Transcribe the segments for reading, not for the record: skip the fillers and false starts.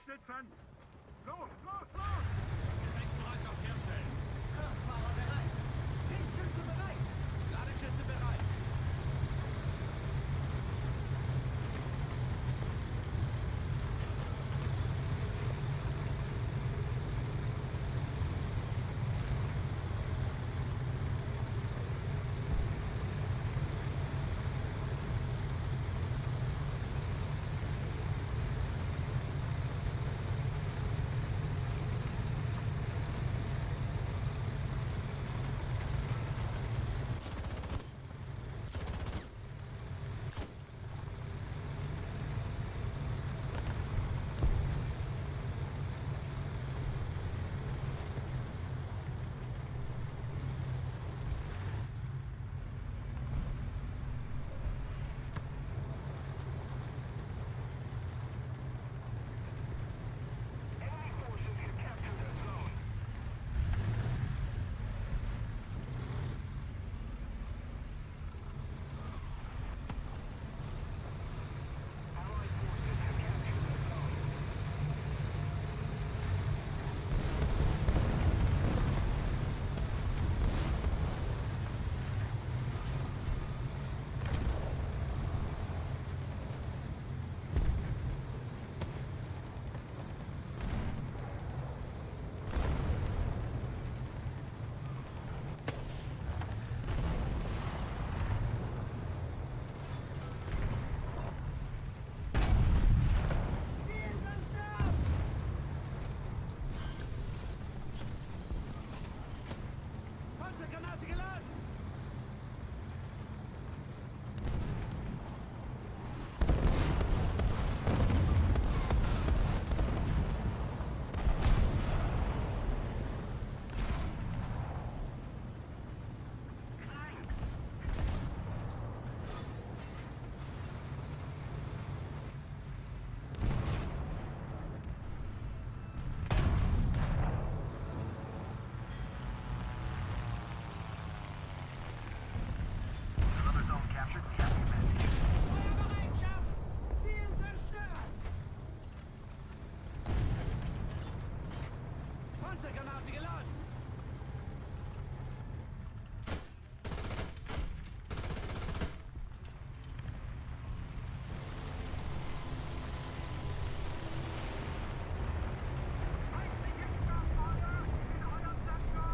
Schnitzen! Los, los, los! Gefechtsbereitschaft herstellen. Kraftfahrer bereit. Lichtschütze bereit. Ladeschütze bereit. Panzergranate geladen! Feuerbereitschaft. Ziel zerstört. Panzergranate geladen! Feindliche Startfahrer in eurem Sektor!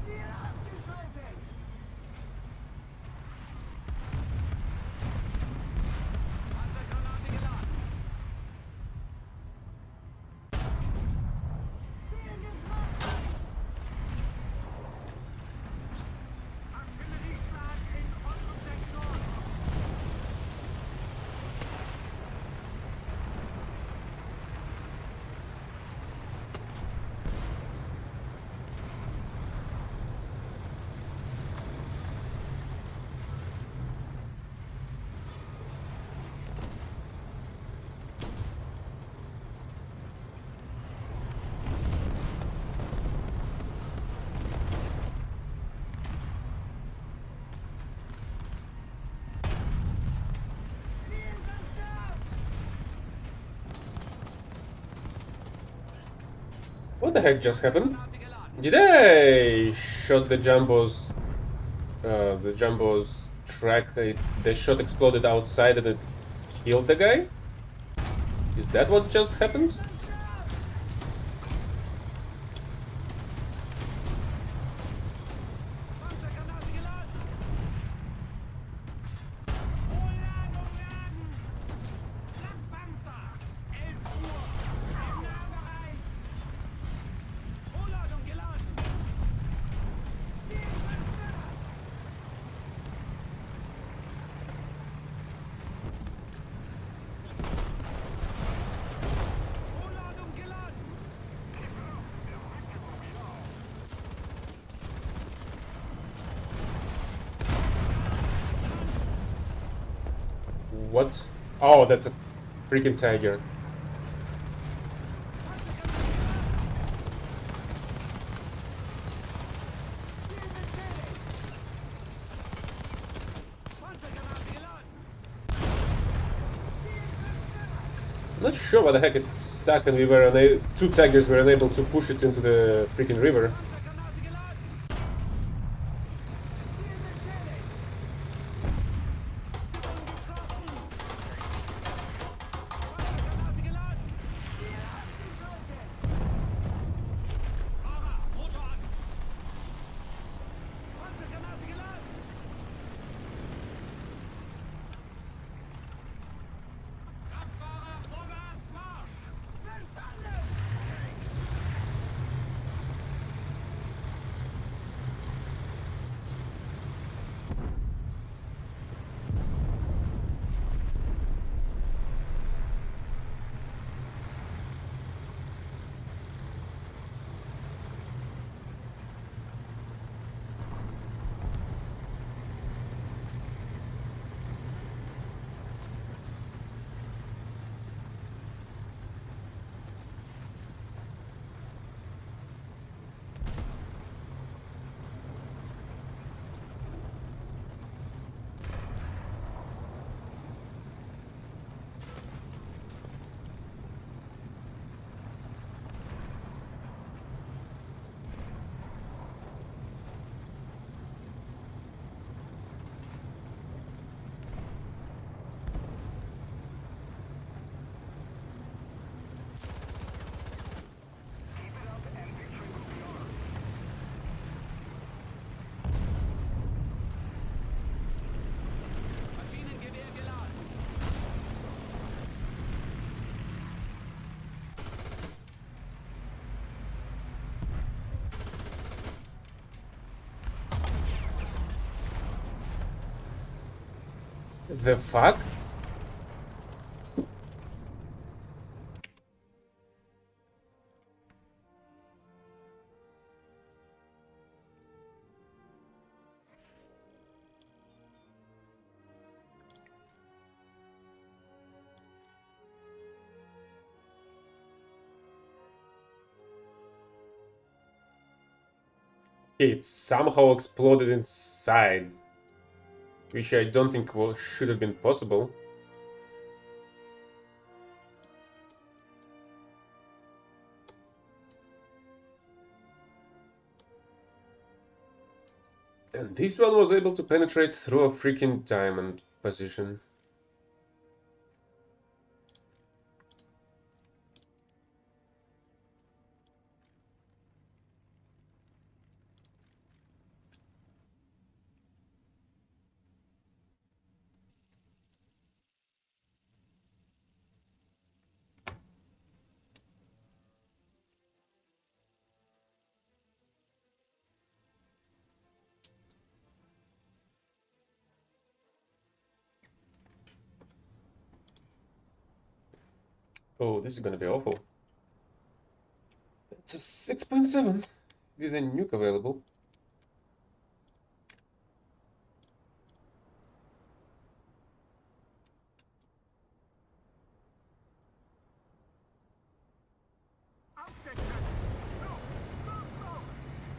Ziel abgeschaltet. Panzergranate geladen. Ziel getroffen. Artillerieschlag in eurem Sektor! Ziel zerstört. What the heck just happened? Granate geladen. Did I shot the Jumbo's track? The shot exploded outside and it killed the guy? Is that what just happened? Panzergranate geladen! Vorladung laden! Landpanzer! 11 Uhr! Nahbereit! Vorladung geladen! Ziel zerstört. Vorladung What? Oh, that's a freaking tiger. Panzergranate geladen! I'm not sure why the heck it's stuck and we were unable. Two tigers were unable to push it into the freaking river. Panzergranate geladen! Panzergranate geladen! Fahrer, Motor an! Panzergranate geladen! Kraftfahrer, vorwärts, Marsch! Verstanden! Maschinengewehr geladen! The fuck? It somehow exploded inside, which I don't think should have been possible. And this one was able to penetrate through a freaking diamond position. Oh, this is gonna be awful. It's a 6.7 with a nuke available. Aufdecken! Los! Los, los!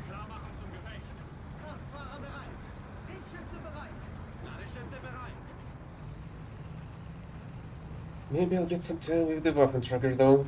Klar machen zum Gefecht! Kraftfahrer bereit! Lichtschütze bereit! Ladestütze bereit. Maybe I'll get some time with the weapon tracker though.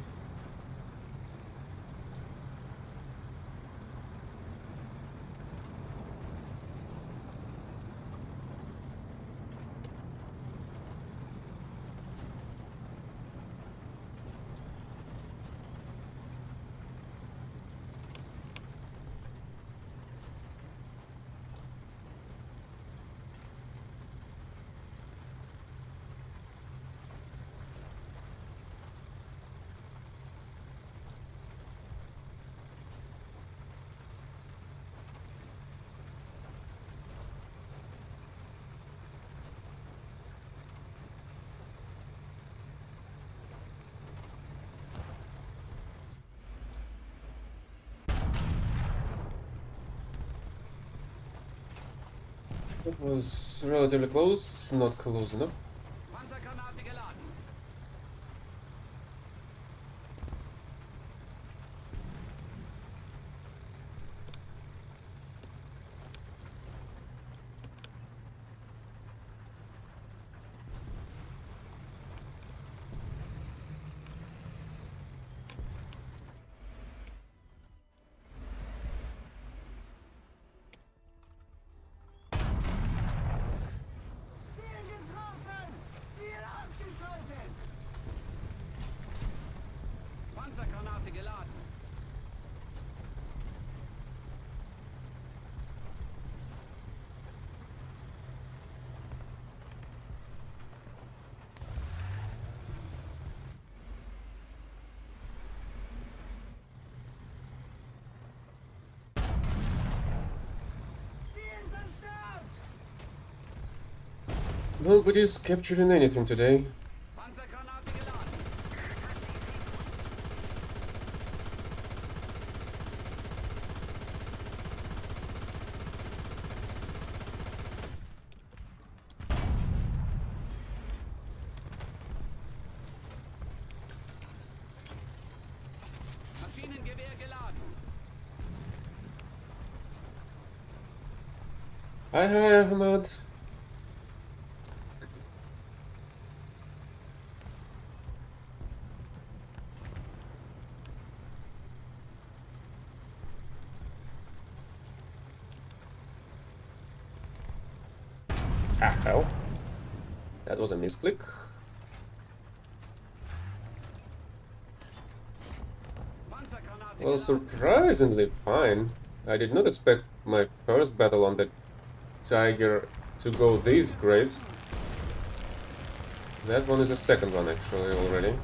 It was relatively close, not close enough. Panzergranate Nobody's capturing anything today. Panzergranate geladen. Maschinengewehr geladen. Hi, Ahmad. Ah, hell. That was a misclick. Panzergranate Well, geladen. surprisingly fine. I did not expect my first battle on the Tiger to go this great. That one is a second one, actually, already.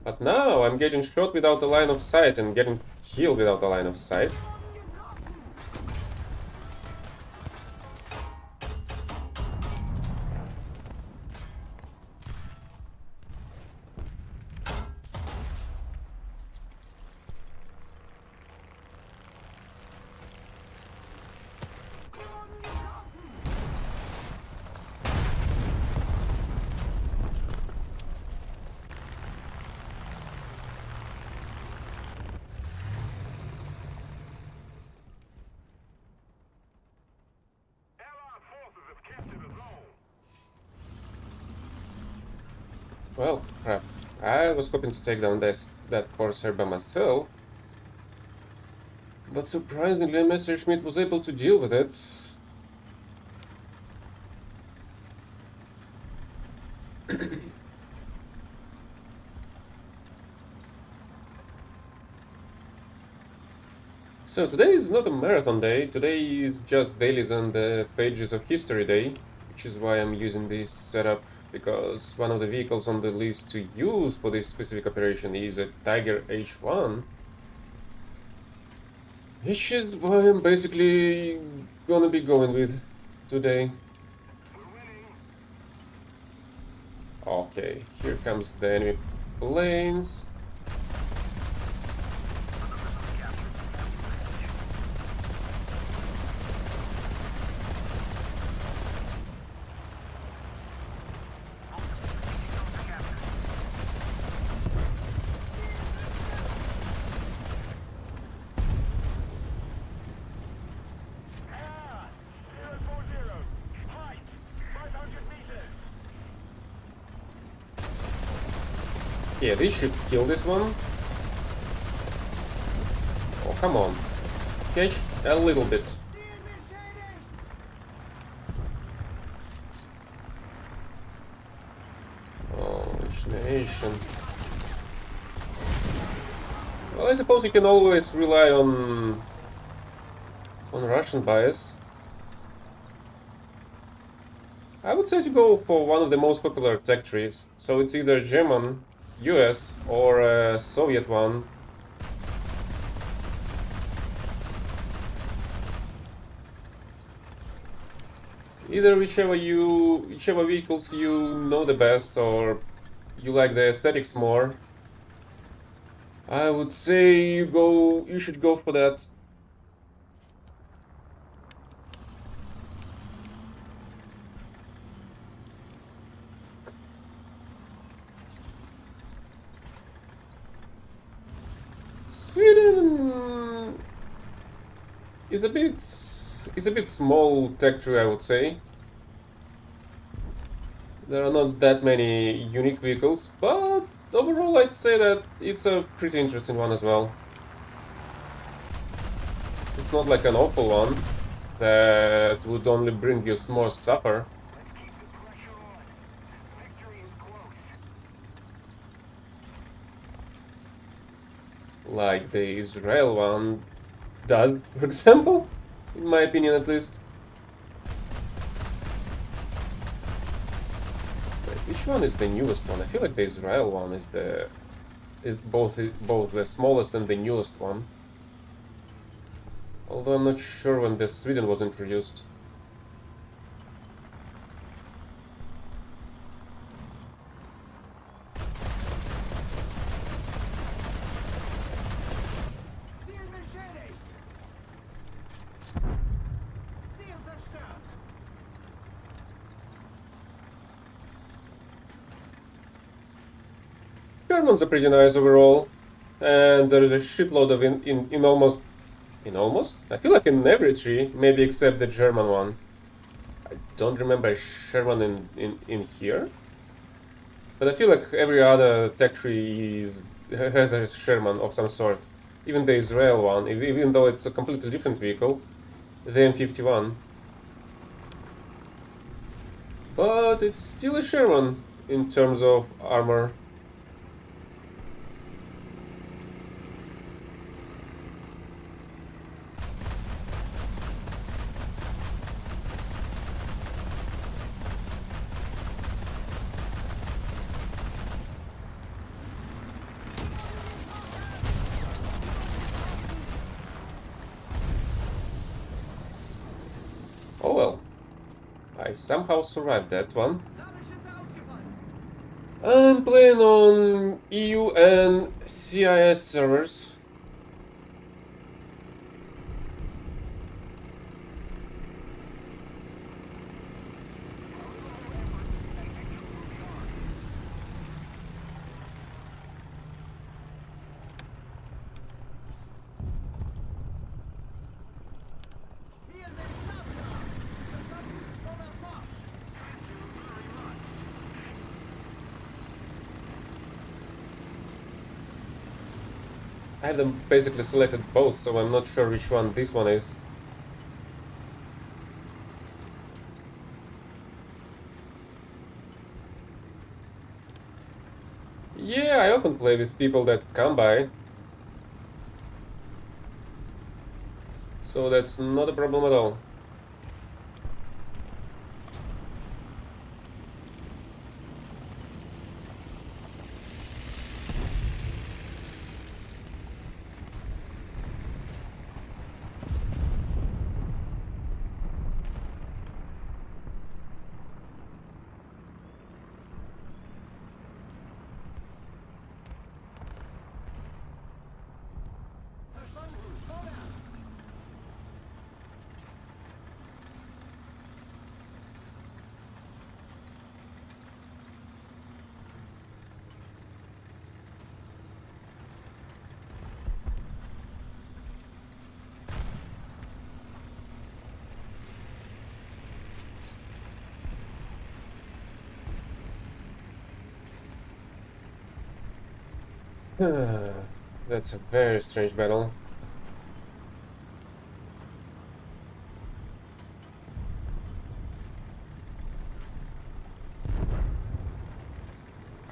But now I'm getting shot without a line of sight and getting killed without a line of sight. Well, crap. I was hoping to take down that Corsair by myself. But surprisingly, Messerschmitt was able to deal with it. So today is not a marathon day, today is just dailies and the pages of history day, which is why I'm using this setup, because one of the vehicles on the list to use for this specific operation is a Tiger H1, which is why I'm basically gonna be going with today. Okay, here comes the enemy planes. Yeah, this should kill this one. Oh, come on. Catch a little bit. Oh, which nation. Well, I suppose you can always rely on Russian bias. I would say to go for one of the most popular tech trees. So it's either German, US, or a Soviet one. Either whichever vehicles you know the best or you like the aesthetics more. I would say you should go for that. Sweden is a bit small tech tree, I would say. There are not that many unique vehicles, but overall I'd say that it's a pretty interesting one as well. It's not like an awful one that would only bring you more suffer. Like the Israel one does, for example, in my opinion at least. Wait, which one is the newest one? I feel like the Israel one is both the smallest and the newest one. Although I'm not sure when the Sweden was introduced. Ziel beschädigt! Ziel zerstört! Germans are pretty nice overall, and there is a shitload of in almost I feel like in every tree, maybe except the German one. I don't remember a Sherman in here, but I feel like every other tech tree has a Sherman of some sort. Even the Israel one, even though it's a completely different vehicle, the M51. But it's still a Sherman in terms of armor. Oh well, I somehow survived that one. Ladungsschütze ausgefallen! I'm playing on EU and CIS servers. Wir sind Panzer! Verstanden? Vorwärts Marsch! I have them basically selected both, so I'm not sure which one this one is. Yeah, I often play with people that come by, so that's not a problem at all. Verstanden? Vorwärts! That's a very strange battle.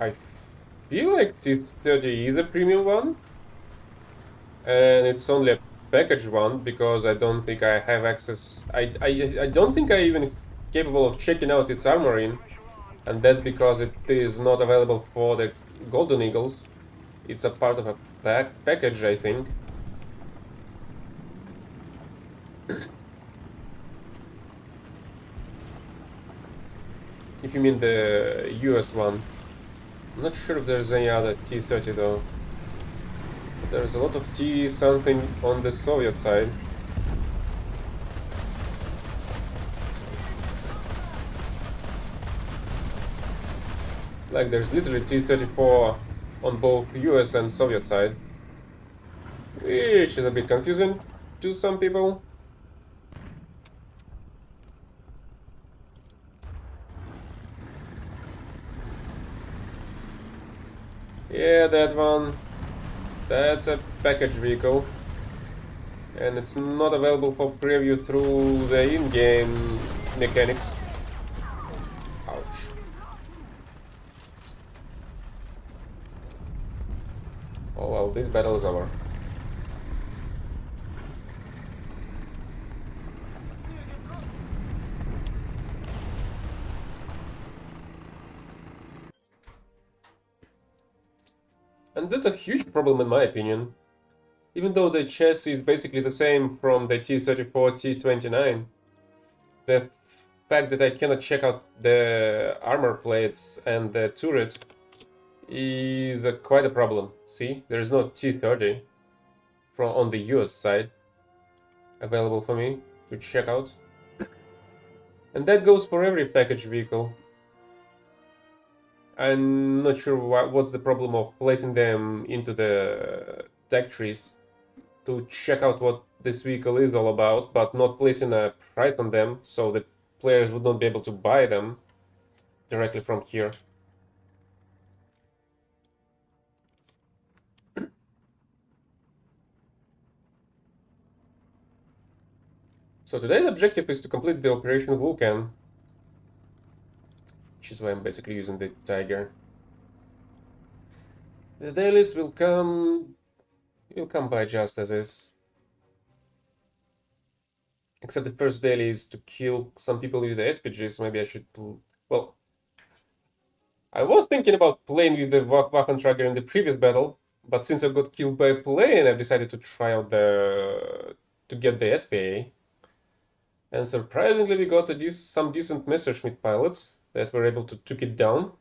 I feel like T30 is a premium one, and it's only a package one because I don't think I have access. I don't think I even capable of checking out its armor in, and that's because it is not available for the Golden Eagles. It's a part of a package, I think. If you mean the US one. I'm not sure if there's any other T30 though. But there's a lot of T something on the Soviet side. Like there's literally T-34 on both US and Soviet side. Which is a bit confusing to some people. Yeah, that one. That's a package vehicle. And it's not available for preview through the in-game mechanics. Ouch. Oh well, this battle is over. And that's a huge problem in my opinion. Even though the chassis is basically the same from the T-34, T-29, the fact that I cannot check out the armor plates and the turret is quite a problem. See, there is no T-30 on the US side available for me to check out. And that goes for every package vehicle. I'm not sure what's the problem of placing them into the tech trees to check out what this vehicle is all about, but not placing a price on them so the players would not be able to buy them directly from here. So today's objective is to complete the Operation Vulcan, which is why I'm basically using the Tiger. The dailies will come by just as is. Except the first daily is to kill some people with the SPGs. Maybe I should... Well, I was thinking about playing with the Waffentrager in the previous battle, but since I got killed by a plane, I've decided to try out to get the SPA. And surprisingly, we got some decent Messerschmitt pilots that were able to took it down.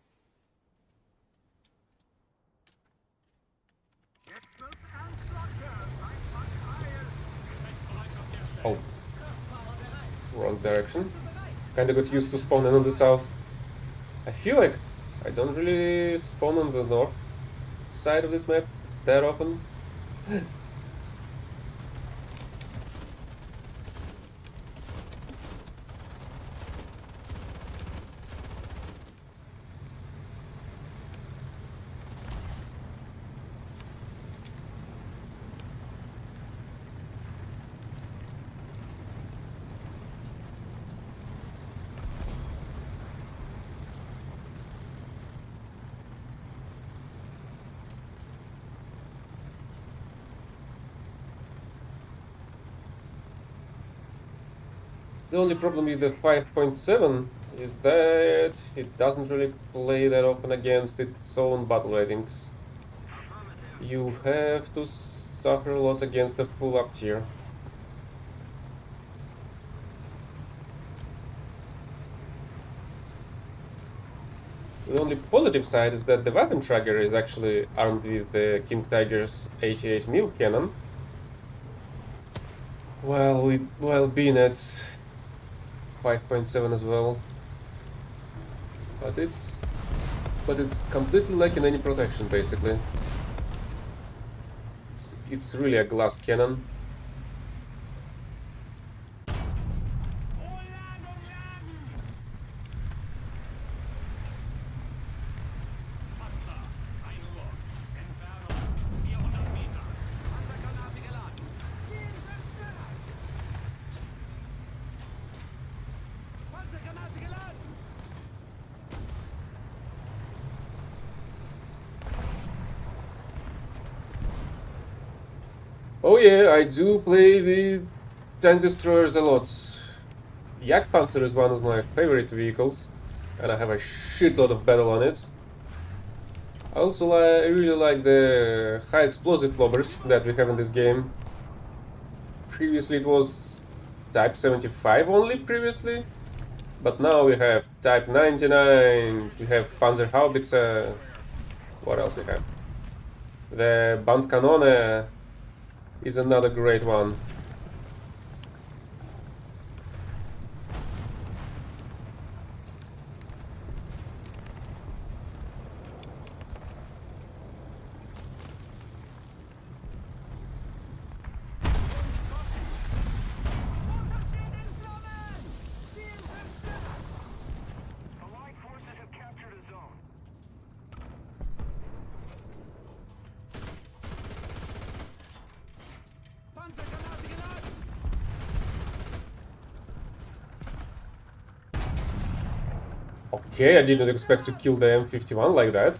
Oh, wrong direction. Kinda got used to spawning on the south. I feel like I don't really spawn on the north side of this map that often. The only problem with the 5.7 is that it doesn't really play that often against its own battle ratings. You have to suffer a lot against the full up tier. The only positive side is that the Waffentrager is actually armed with the King Tiger's 88mm cannon, while being at 5.7 as well. But it's completely lacking any protection, basically. It's really a glass cannon. Oh yeah, I do play with tank destroyers a lot. Jagdpanther is one of my favorite vehicles, and I have a shitload of battle on it. I also really like the high explosive lobbers that we have in this game. Previously it was Type 75 only previously, but now we have Type 99, we have Panzerhaubitze, what else we have? The Bandkanone is another great one. Okay, I didn't expect to kill the M51 like that.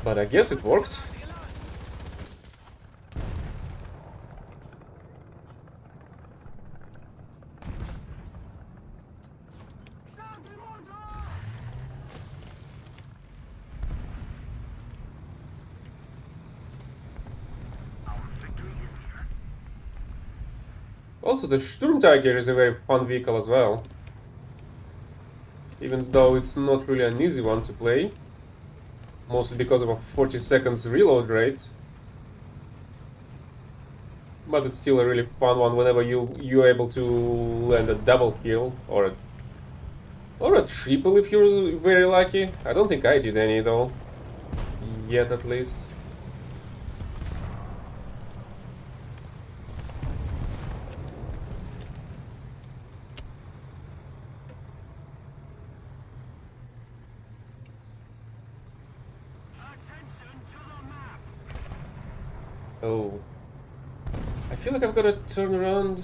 But I guess it worked. Also, the Sturmtiger is a very fun vehicle as well. Even though it's not really an easy one to play. Mostly because of a 40 seconds reload rate. But it's still a really fun one whenever you're able to land a double kill or a triple if you're very lucky. I don't think I did any though. Yet at least. Oh. I feel like I've got to turn around.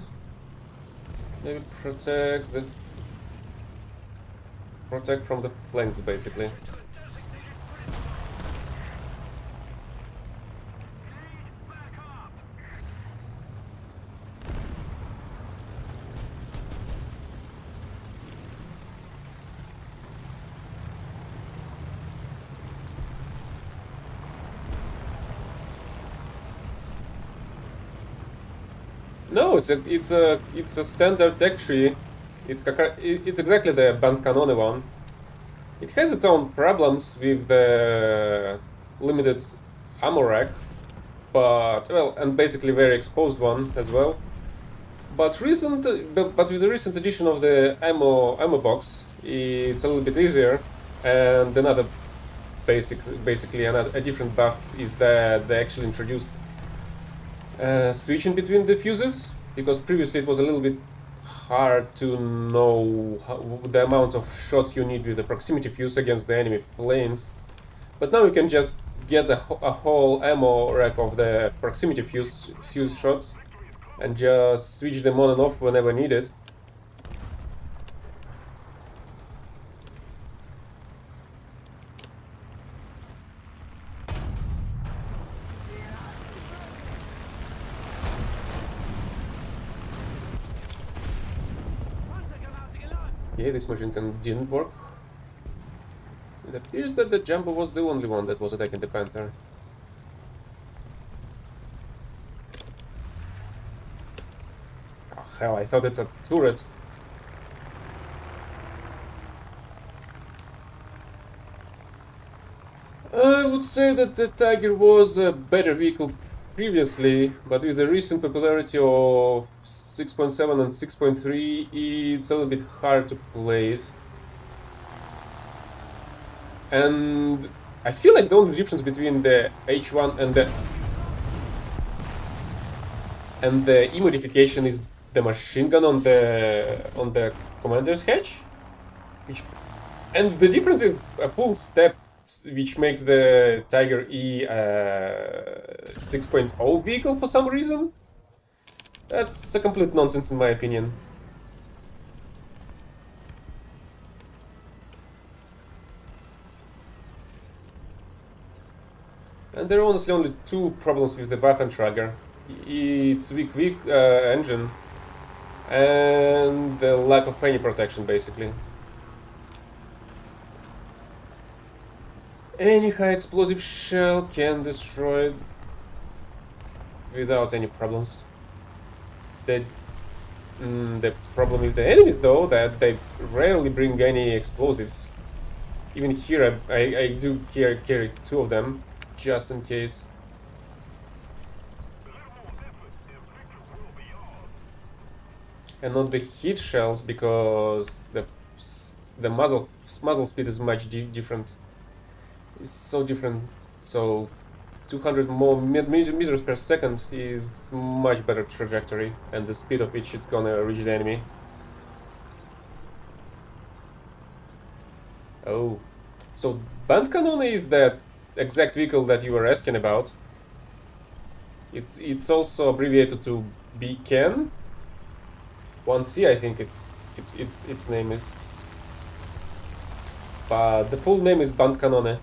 Maybe protect from the flanks, basically. No, it's a standard tech tree. It's exactly the Bandcanone one. It has its own problems with the limited ammo rack, but well, and basically very exposed one as well. But with the recent addition of the ammo box, it's a little bit easier. And another basically a different buff is that they actually introduced switching between the fuses, because previously it was a little bit hard to know the amount of shots you need with the proximity fuse against the enemy planes. But now you can just get a whole ammo rack of the proximity fuse shots and just switch them on and off whenever needed. Yeah, this machine gun didn't work. It appears that the Jumbo was the only one that was attacking the Panther. Oh, hell, I thought it's a turret. I would say that the Tiger was a better vehicle previously, but with the recent popularity of 6.7 and 6.3, it's a little bit hard to play it. And I feel like the only difference between the H1 and the E modification is the machine gun on the commander's hatch, and the difference is a full step, which makes the Tiger E 6.0 vehicle for some reason. That's a complete nonsense in my opinion. And there are honestly only two problems with the Waffentrager. It's weak engine and the lack of any protection, basically. Any high explosive shell can destroy it without any problems. The problem with the enemies, though, that they rarely bring any explosives. Even here, I do carry two of them, just in case. And not the heat shells, because the muzzle speed is much different. It's so different. So 200 more meters per second is much better trajectory, and the speed of which it's gonna reach the enemy. Oh, so Bandcanone is that exact vehicle that you were asking about. It's also abbreviated to BCAN 1C, I think its name is. But the full name is Bandcanone.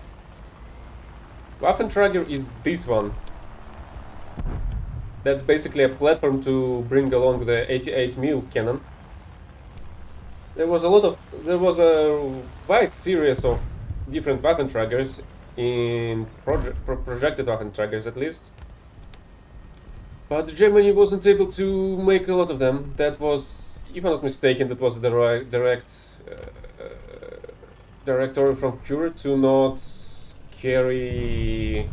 Waffentrager is this one. That's basically a platform to bring along the 88mm cannon. There was a wide series of different Waffentragers in projected Waffentragers, at least. But Germany wasn't able to make a lot of them. That was, if I'm not mistaken, that was a direct order from Führer to not carry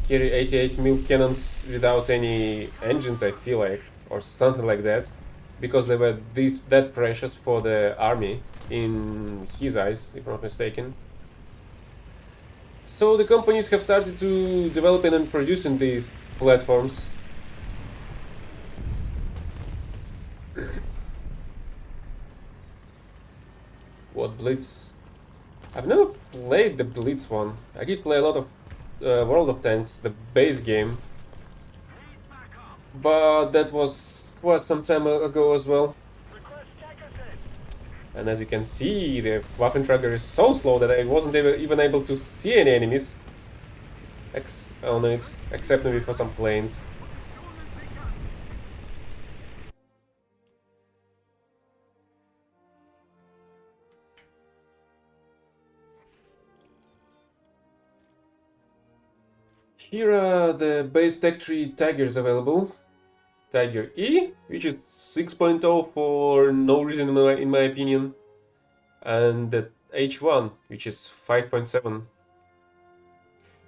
88 mil cannons without any engines, I feel like, or something like that, because they were that precious for the army in his eyes, if I'm not mistaken. So the companies have started to developing and producing these platforms. What Blitz? I've never played the Blitz one. I did play a lot of World of Tanks, the base game, but that was quite some time ago as well. And as you can see, the Waffentrager is so slow that I wasn't even able to see any enemies on it, except maybe for some planes. Here are the base Tech Tree Tigers available. Tiger E, which is 6.0 for no reason in my opinion, and the H1, which is 5.7,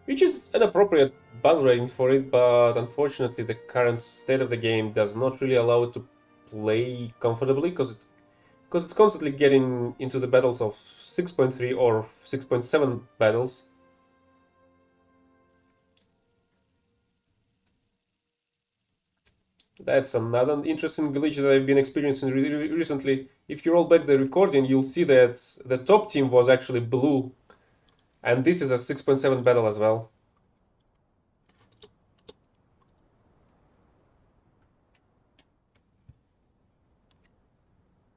which is an appropriate battle rating for it, but unfortunately the current state of the game does not really allow it to play comfortably, because it's constantly getting into the battles of 6.3 or 6.7 battles. That's another interesting glitch that I've been experiencing recently. If you roll back the recording, you'll see that the top team was actually blue. And this is a 6.7 battle as well.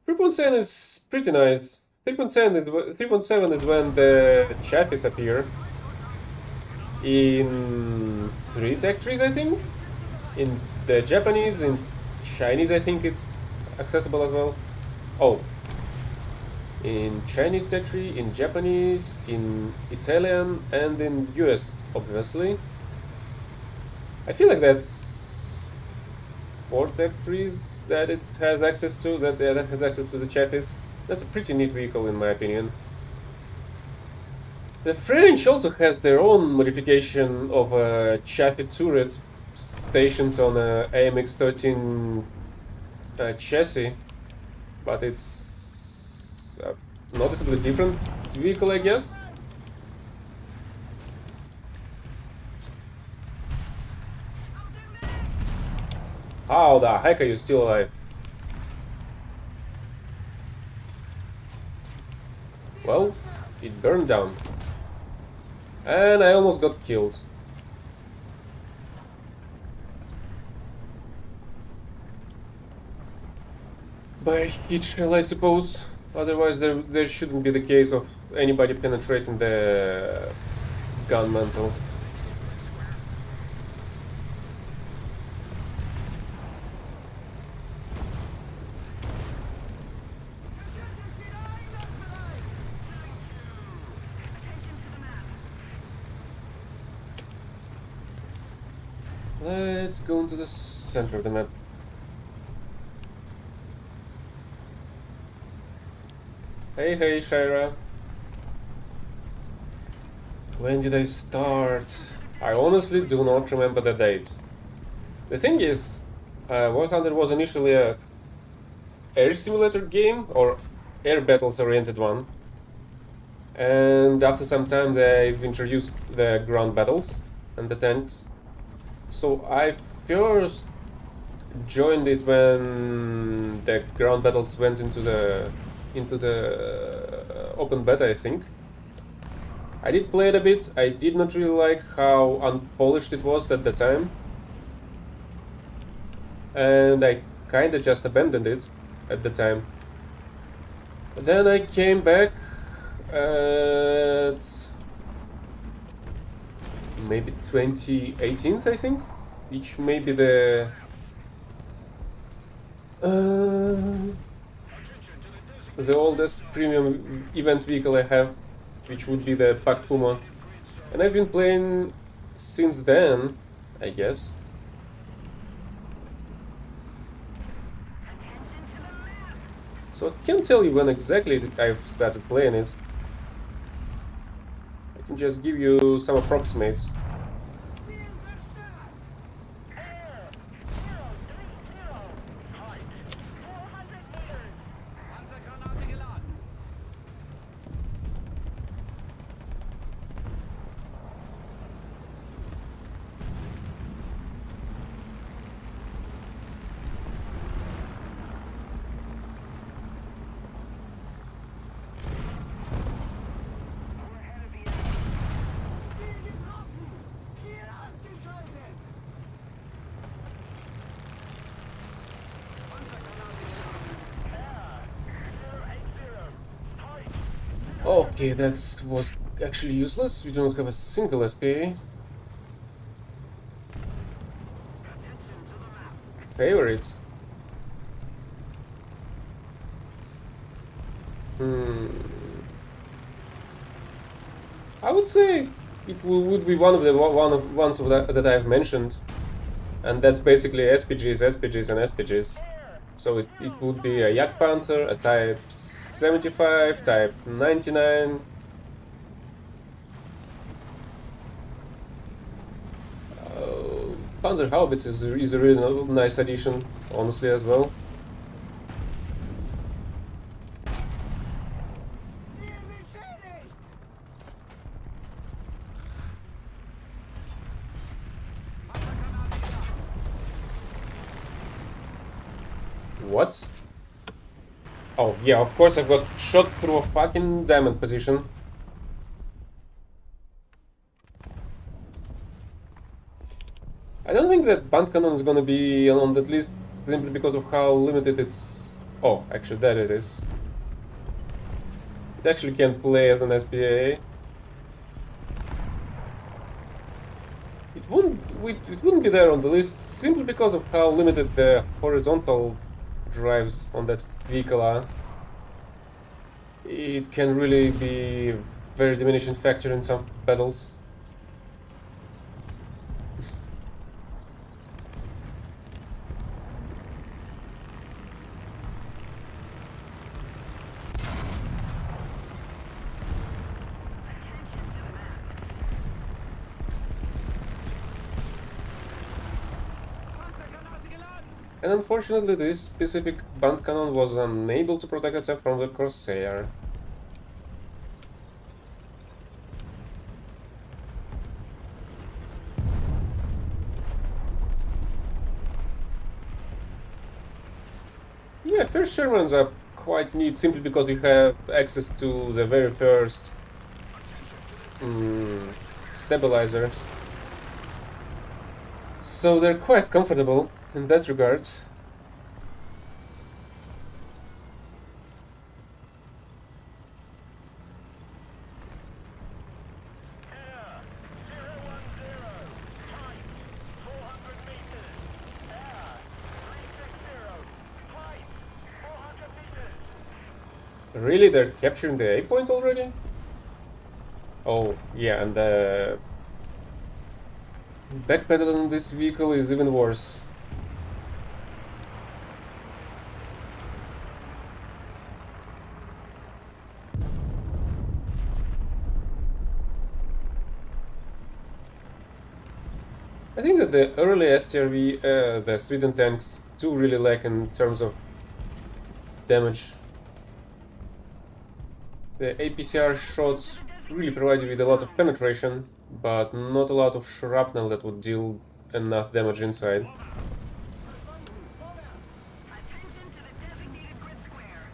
.7 is pretty nice. 3.7 is when the chaffies appear. In 3 tech trees, I think. In the Japanese, in Chinese, I think it's accessible as well. Oh, in Chinese tech tree, in Japanese, in Italian, and in US, obviously. I feel like that's 4 tech trees that it has access to, that has access to the chaffies. That's a pretty neat vehicle in my opinion. The French also has their own modification of a chaffee turret stationed on a AMX-13 chassis, but it's a noticeably different vehicle, I guess. How the heck are you still alive? Well, it burned down. And I almost got killed. By heat shell, I suppose. Otherwise, there shouldn't be the case of anybody penetrating the gun mantle. Let's go into the center of the map. Hey, Shira. When did I start? I honestly do not remember the date. The thing is, War Thunder was initially a air simulator game, or air battles oriented one. And after some time they've introduced the ground battles and the tanks. So I first joined it when the ground battles went into the open beta, I think. I did play it a bit. I did not really like how unpolished it was at the time, and I kinda just abandoned it at the time. But then I came back at maybe 2018, I think, which may be the oldest premium event vehicle I have, which would be the Pac Puma, and I've been playing since then, I guess. So I can't tell you when exactly I've started playing it. I can just give you some approximates. Ziel zerstört! Panzergranate geladen. Ziel getroffen! Ziel ausgeschaltet! Panzergranate geladen. Okay, that was actually useless. We do not have a single SPA. Favorite. I would say it would be one of the ones of that I've mentioned, and that's basically SPGs, SPGs, and SPGs. So it would be a Yak Panther, a Type 75, Type 99. Panzer Haubitz is a really nice addition, honestly, as well. Ziel beschädigt! Panzergranate geladen. What? Oh, yeah, of course I got shot through a fucking diamond position. I don't think that band cannon is gonna be on that list simply because of how limited it's... Oh, actually, there it is. It actually can't play as an SPA. It wouldn't be there on the list simply because of how limited the horizontal drives on that vehicle are. It can really be a very diminishing factor in some battles. Panzergranate geladen. And unfortunately, this specific band cannon was unable to protect itself from the Corsair. Yeah, first Shermans are quite neat simply because you have access to the very first stabilizers. So they're quite comfortable in that regard. Really? They're capturing the A point already? Oh, yeah, and the backpedaling on this vehicle is even worse. I think that the early STRV, the Sweden tanks, do really lack in terms of damage. The APCR shots really provide you with a lot of penetration, but not a lot of shrapnel that would deal enough damage inside. Verstanden! Vorwärts! Attention to the designated grid square.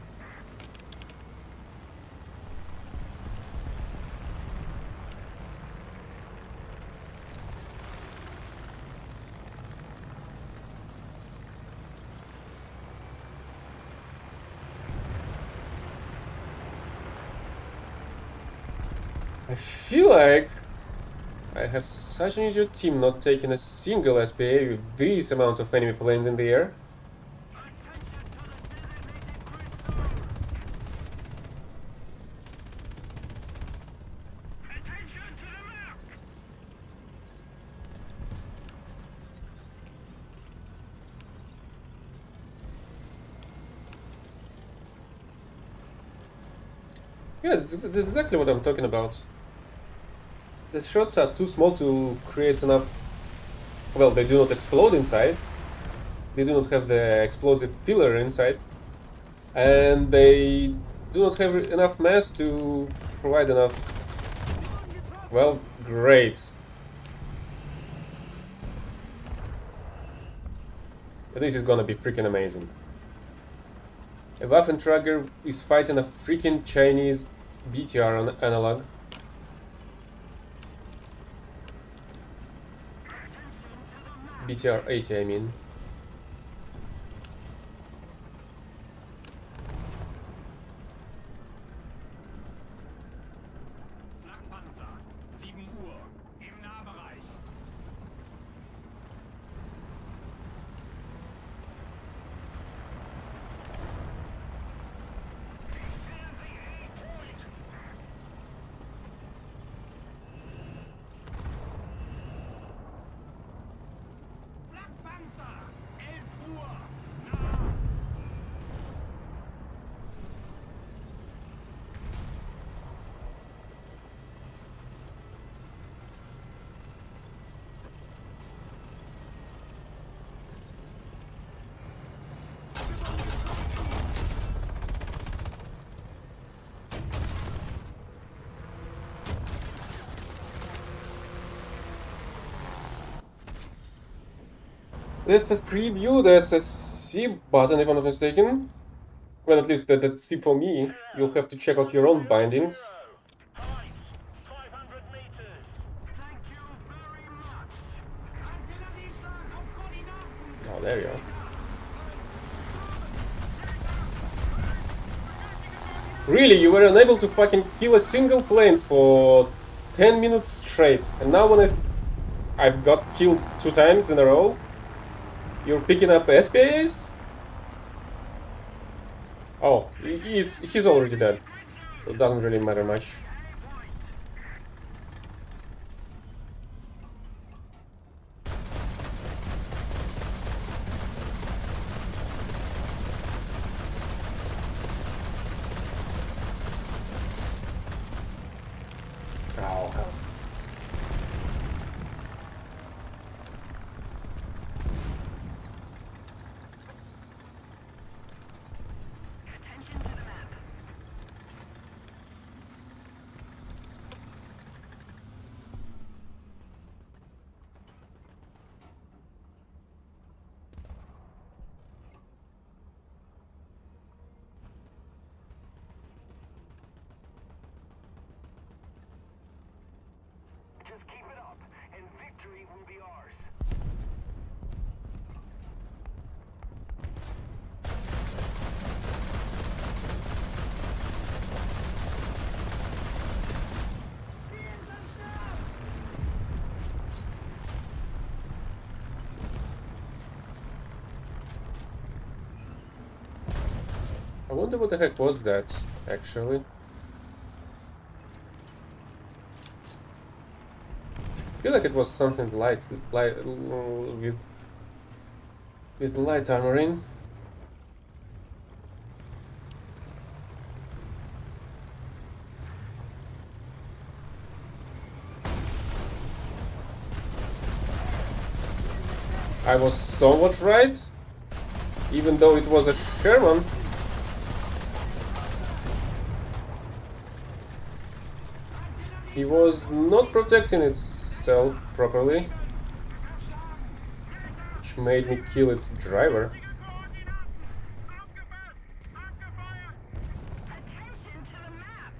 I feel like I have such an idiot team not taking a single SPA with this amount of enemy planes in the air. Attention to the map! Yeah, that's exactly what I'm talking about. The shots are too small to create enough. Well, they do not explode inside. They do not have the explosive filler inside. And they do not have enough mass to provide enough. Well, great. This is gonna be freaking amazing. A Waffentrager is fighting a freaking Chinese BTR analog. BTR 80, I mean. Flakpanzer, 7 Uhr, im Nahbereich. Flakpanzer, 11 Uhr, nah. That's a preview, that's a C button if I'm not mistaken. Well, at least that's C for me. You'll have to check out your own bindings. Heights, 500 meters. Thank you very much. Artillerieschlag auf Koordinaten. Oh, there you are. Really, you were unable to fucking kill a single plane for 10 minutes straight. And now when I've got killed 2 times in a row, you're picking up SPAs? Oh, he's already dead. So it doesn't really matter much. Oh, hell. Attention to the map. Just keep it up, and victory will be ours. I wonder what the heck was that, actually. I feel like it was something light with light armoring. I was somewhat right, even though it was a Sherman. He was not protecting itself properly, which made me kill its driver. Attention to the map.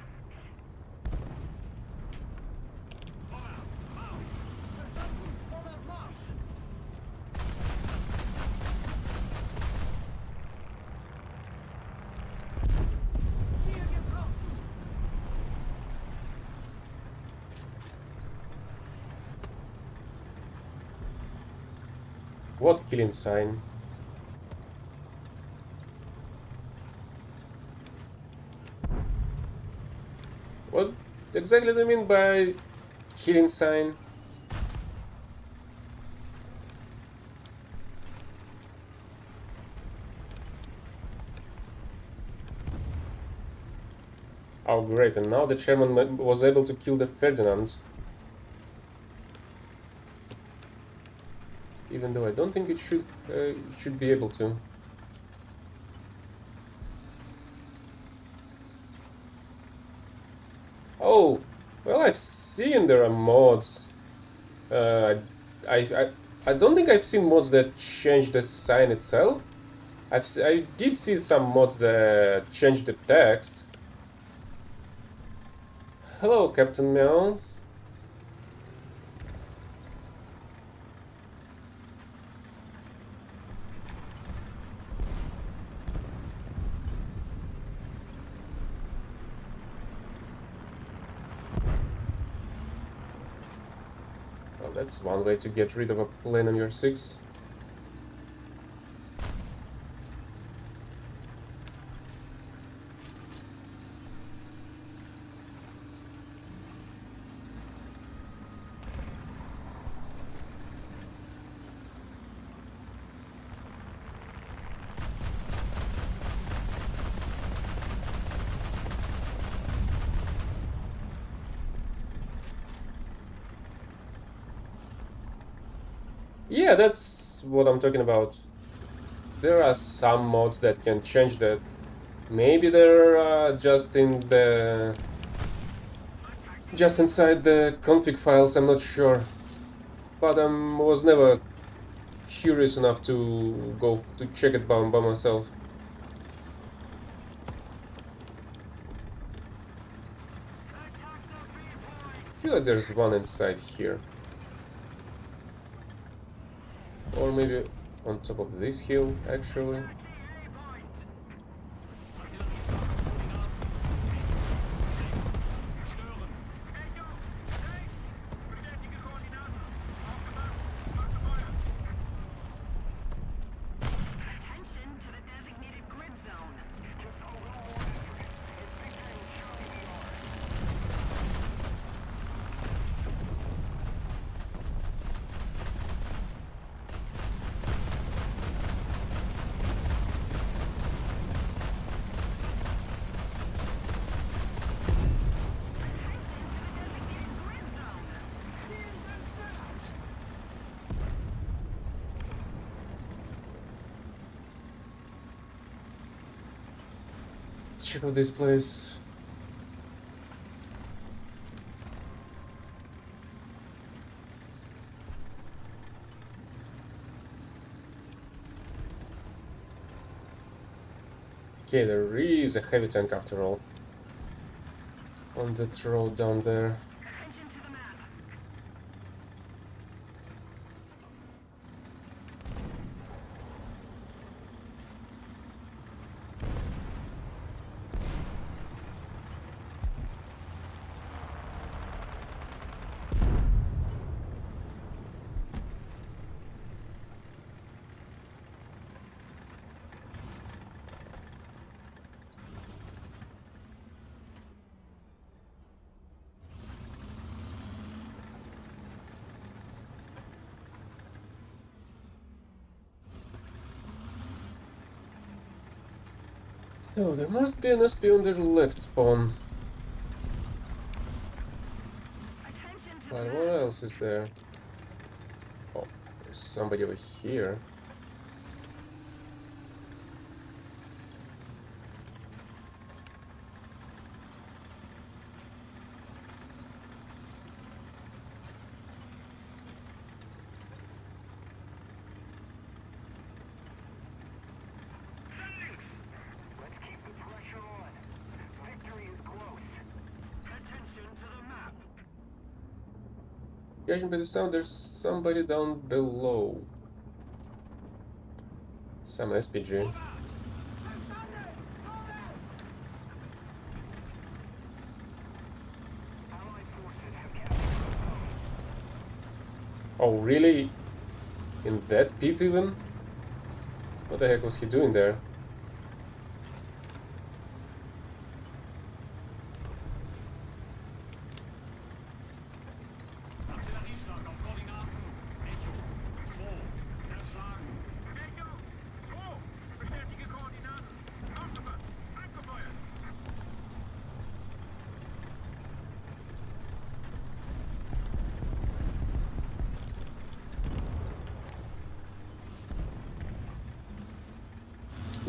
Vorwärts Marsch! Ziel getroffen! What killing sign? What exactly do you mean by killing sign? Oh, great, and now the chairman was able to kill the Ferdinand. Even though I don't think it should be able to. Oh, well, I've seen there are mods. I, I, I don't think I've seen mods that change the sign itself. I did see some mods that change the text. Hello, Captain Meow. Well, that's one way to get rid of a plane on your 6. Yeah, that's what I'm talking about. There are some mods that can change that. Maybe they're just inside the config files, I'm not sure. But I was never curious enough to go to check it by myself. I feel like there's one inside here. Or maybe on top of this hill, actually. Attention to the designated grid zone. Just a little more effort, and victory will surely be ours. Let's check out this place. Okay, there is a heavy tank after all. On that road down there. Attention to the map. So there must be an SP on their left spawn. Attention to But the what map. else is there? Oh, there's somebody over here. Let's keep the pressure on. Victory is close. Attention to the map. Judging by the sound, there's somebody down below. Some SPG. Allied forces have captured. Oh, really? In that pit even? What the heck was he doing there? Artillerieschlag auf Koordinaten. Echo 2. Zerschlagen. Echo 2. Bestätige Koordinaten. Aufgepasst. Abgefeuert.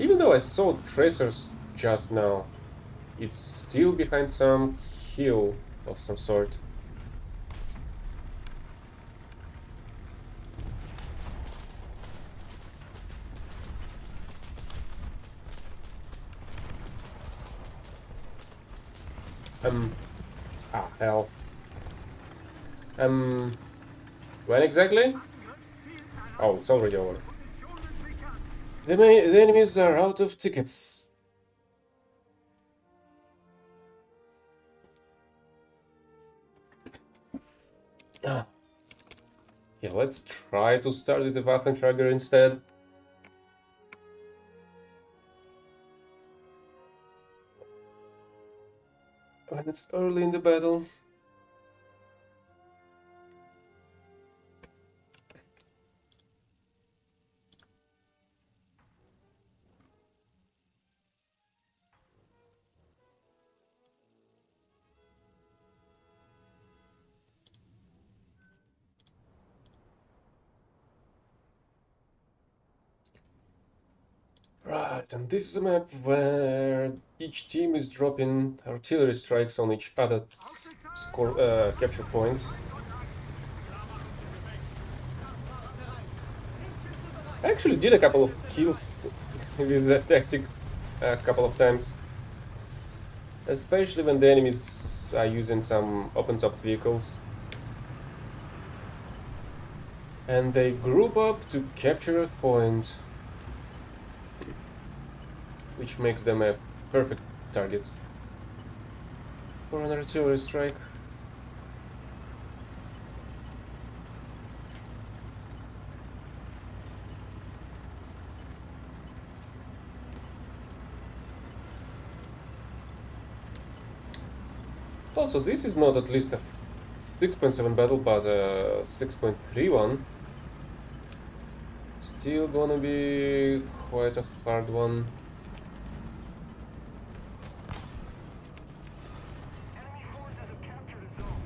Even though I saw tracers just now, it's still behind some hill of some sort. Hell. When exactly? Oh, it's already over. The enemies are out of tickets. Yeah, let's try to start with the Waffentrager instead. When it's early in the battle. Right, and this is a map where each team is dropping artillery strikes on each other's capture points. I actually did a couple of kills with that tactic a couple of times. Especially when the enemies are using some open-topped vehicles. And they group up to capture a point, which makes them a perfect target for an artillery strike. Also, this is not at least a 6.7 battle, but a 6.3 one. Still gonna be quite a hard one. Enemy forces have captured a zone.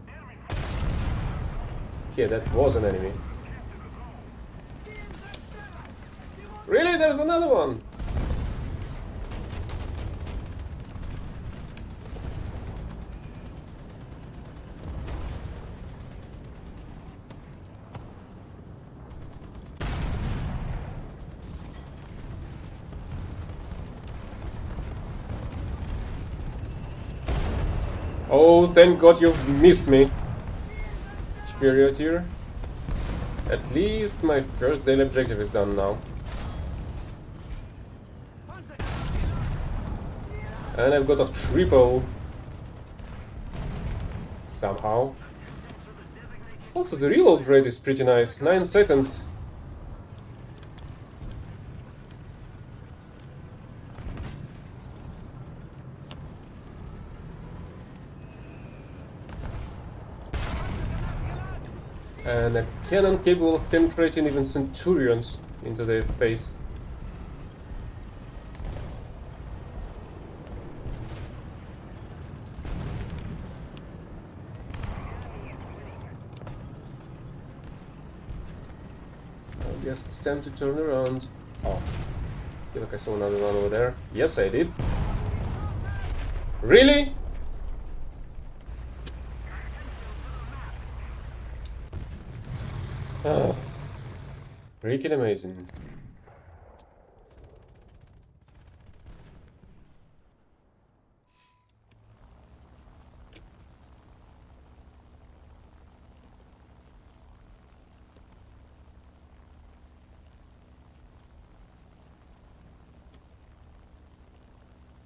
Enemy Yeah, that was an enemy. Really? There's another one! Oh, thank God you've missed me. Superior tier. At least my first daily objective is done now. And I've got a triple. Somehow. Also, the reload rate is pretty nice. 9 seconds. And a cannon capable of penetrating even centurions into their face. I guess it's time to turn around. Oh, I feel like I saw another one over there. Yes, I did. Really? Oh, freaking amazing.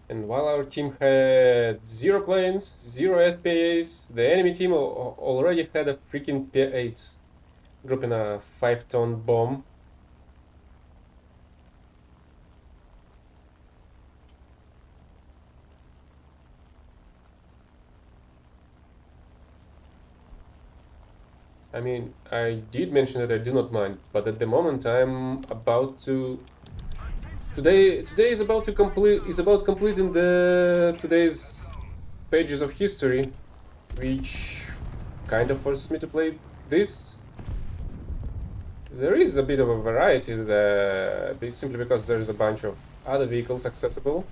And while our team had 0 planes, 0 SPAs, the enemy team already had a freaking P8 dropping a 5-ton bomb. I mean, I did mention that I do not mind, but at the moment I'm about to... Today is about completing today's pages of history, which kind of forces me to play this. There is a bit of a variety there, simply because there's a bunch of other vehicles accessible.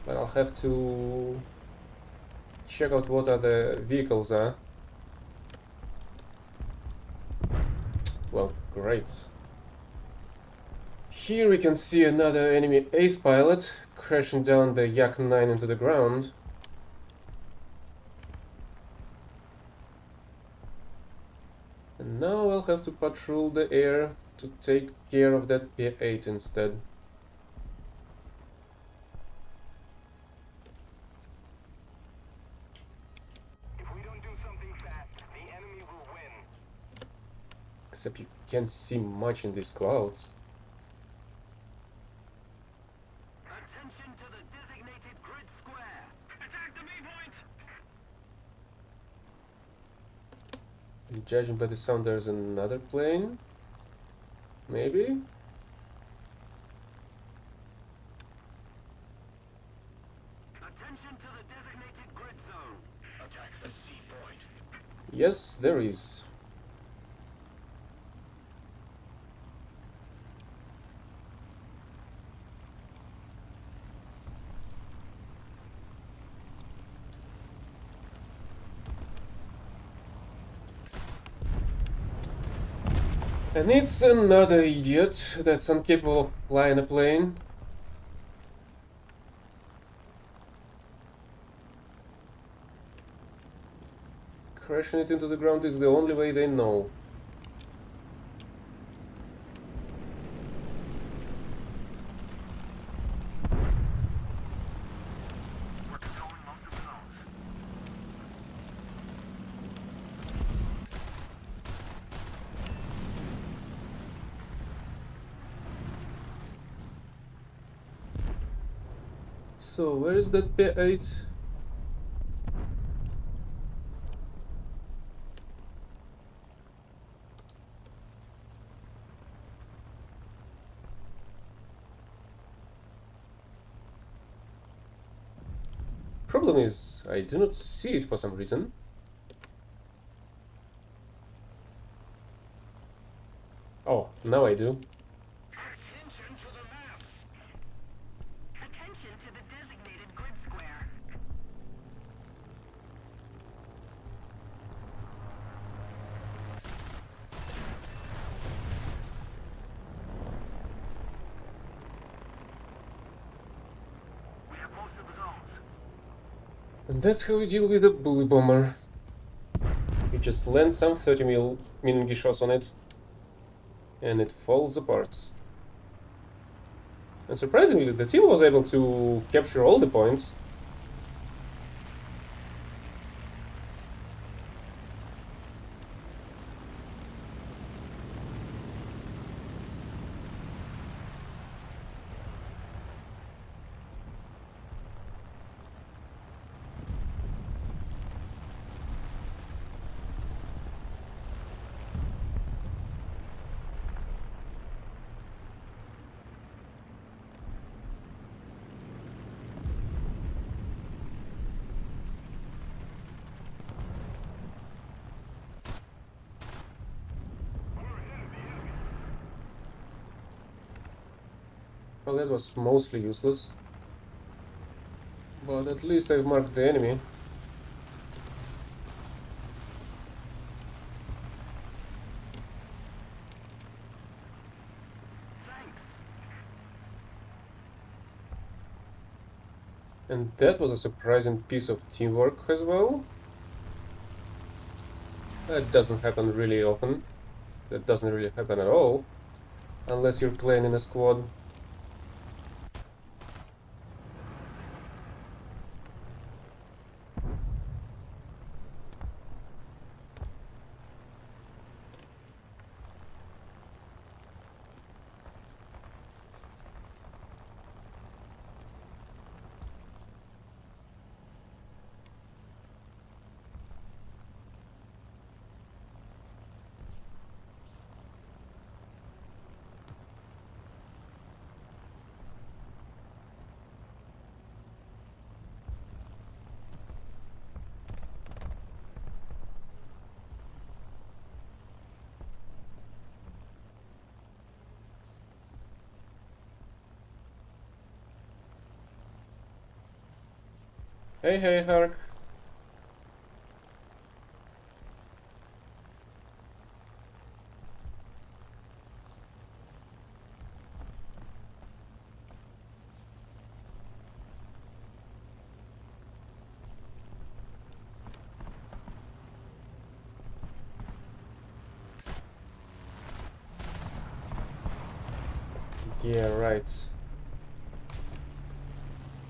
But I'll have to check out what other vehicles are. Well, great. Here we can see another enemy ace pilot crashing down the Yak-9 into the ground. And now I'll have to patrol the air to take care of that P-8 instead. If we don't do something fast, the enemy will win. Except you can't see much in these clouds. Attention to the designated grid square. Attack the B point! And judging by the sound, there's another plane. Maybe? Attention to the designated grid zone. Attack the C point. Yes, there is. And it's another idiot that's incapable of flying a plane. Crashing it into the ground is the only way they know. We're controlling most of the zones. So, where is that P-8? Problem is, I do not see it for some reason. Oh, now I do. Attention to the map. Attention to the designated grid square. We have most of the zones. And that's how you deal with a bully bomber. You just land some 30 millimeter shots on it, and it falls apart. And surprisingly, the team was able to capture all the points. Well, that was mostly useless. But at least I've marked the enemy. Thanks. And that was a surprising piece of teamwork as well. That doesn't happen really often. That doesn't really happen at all. Unless you're playing in a squad. Hey, hey, Hark. Yeah, right.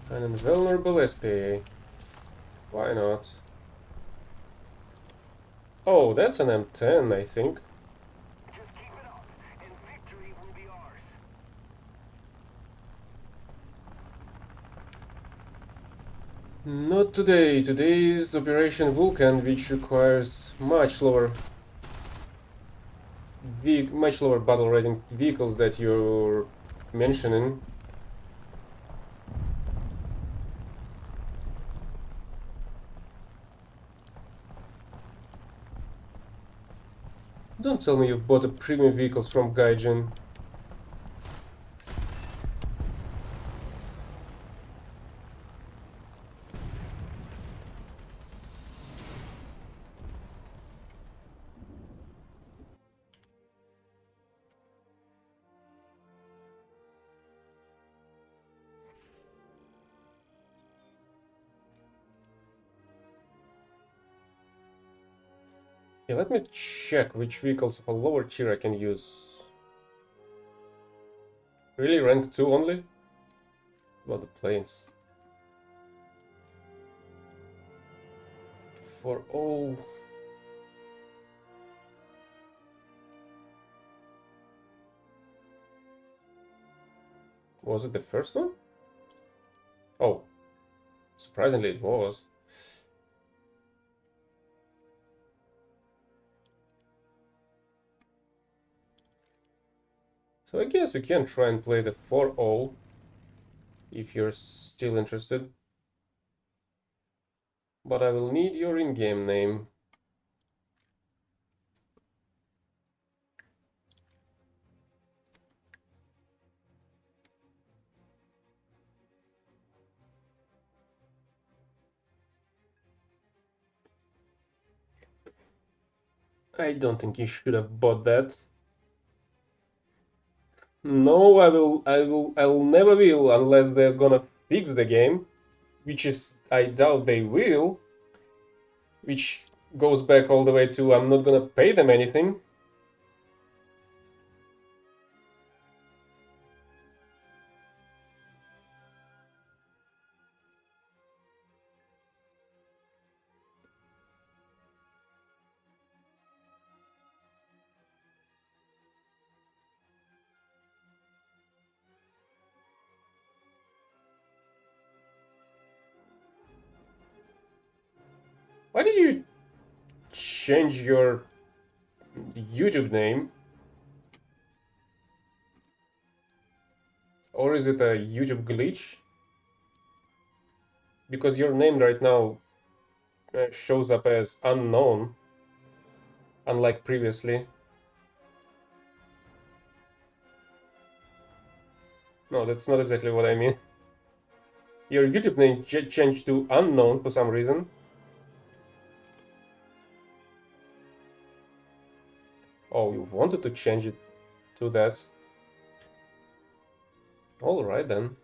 An invulnerable SPA. Why not? Oh, that's an M10, I think. Just keep it up, and victory will be ours. Not today. Today is Operation Vulcan, which requires much lower battle rating vehicles that you're mentioning. Don't tell me you've bought a premium vehicles from Gaijin. Yeah, let me check which vehicles of a lower tier I can use. Really, rank 2 only? What about the planes? For oh, was it the first one? Oh, surprisingly it was. So I guess we can try and play the 4-0 if you're still interested. But I will need your in-game name. I don't think you should have bought that. No, I'll never will unless they're gonna fix the game, which is, I doubt they will, which goes back all the way to I'm not gonna pay them anything. Why did you change your YouTube name? Or is it a YouTube glitch? Because your name right now shows up as unknown, unlike previously. No, that's not exactly what I mean. Your YouTube name changed to unknown for some reason. Oh, you wanted to change it to that. Alright then.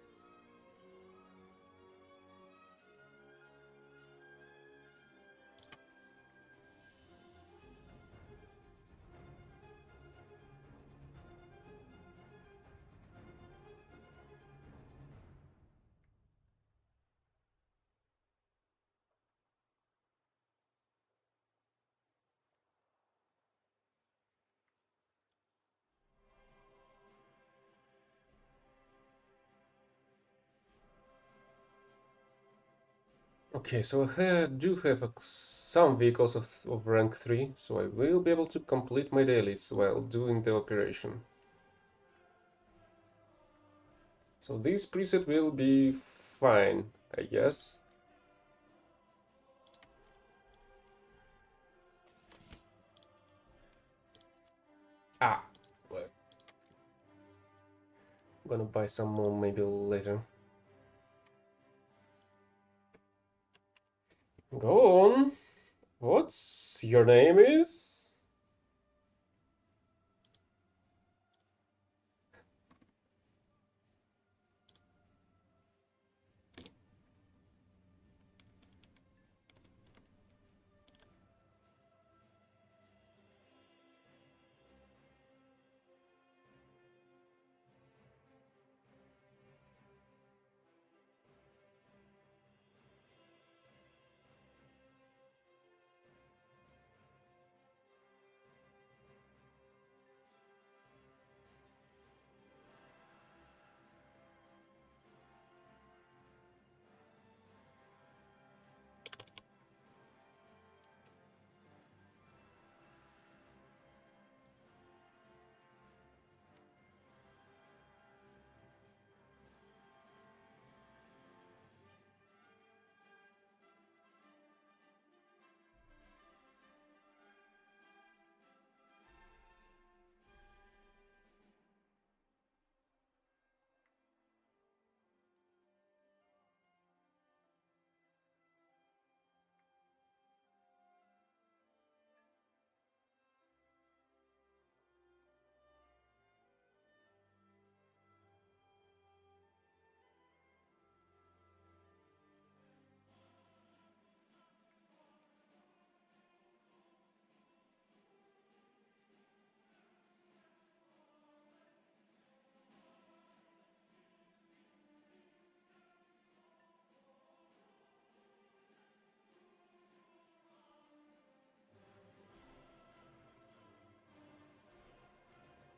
Okay, so do have some vehicles of rank 3, so I will be able to complete my dailies while doing the operation. So this preset will be fine, I guess. Ah, well, I'm gonna buy some more maybe later. Go on. What's your name is?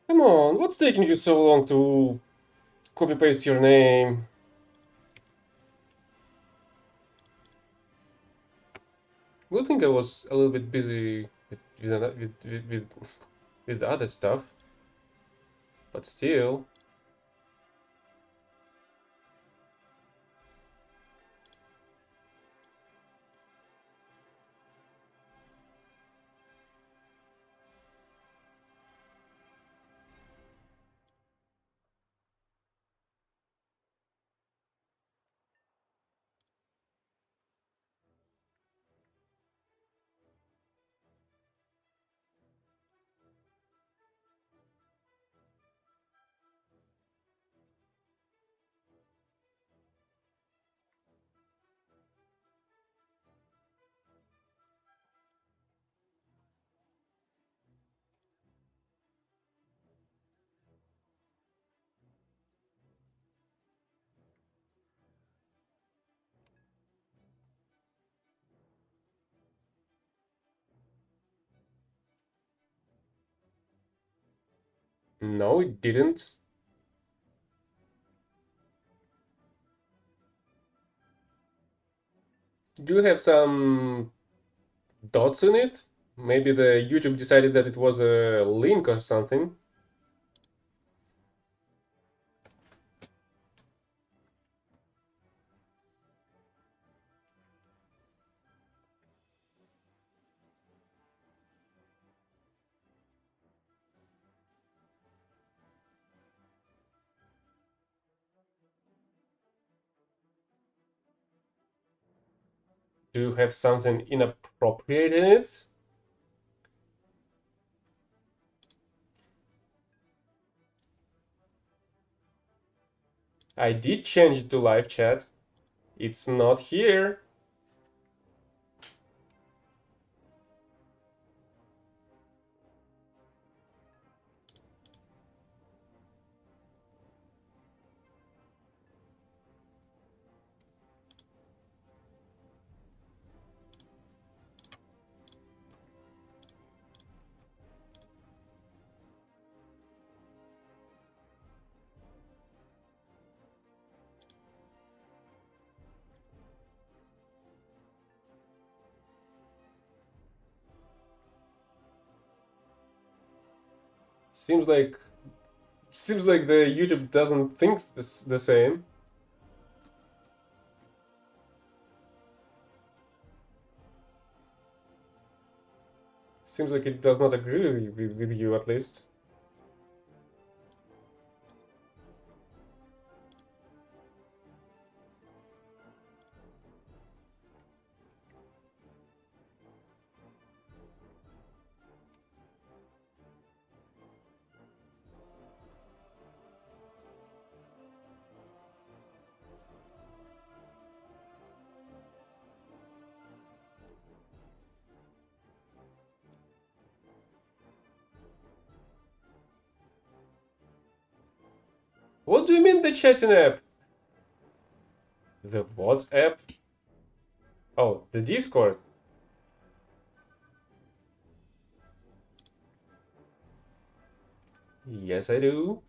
Come on, what's taking you so long to copy paste your name? Good thing I was a little bit busy with other stuff, but still. No, it didn't. Do you have some dots in it? Maybe the YouTube decided that it was a link or something. Do you have something inappropriate in it? I did change it to live chat. It's not here. Seems like the YouTube doesn't think this the same. Seems like it does not agree with you at least. What do you mean the chatting app? The what app? Oh, the Discord. Yes, I do.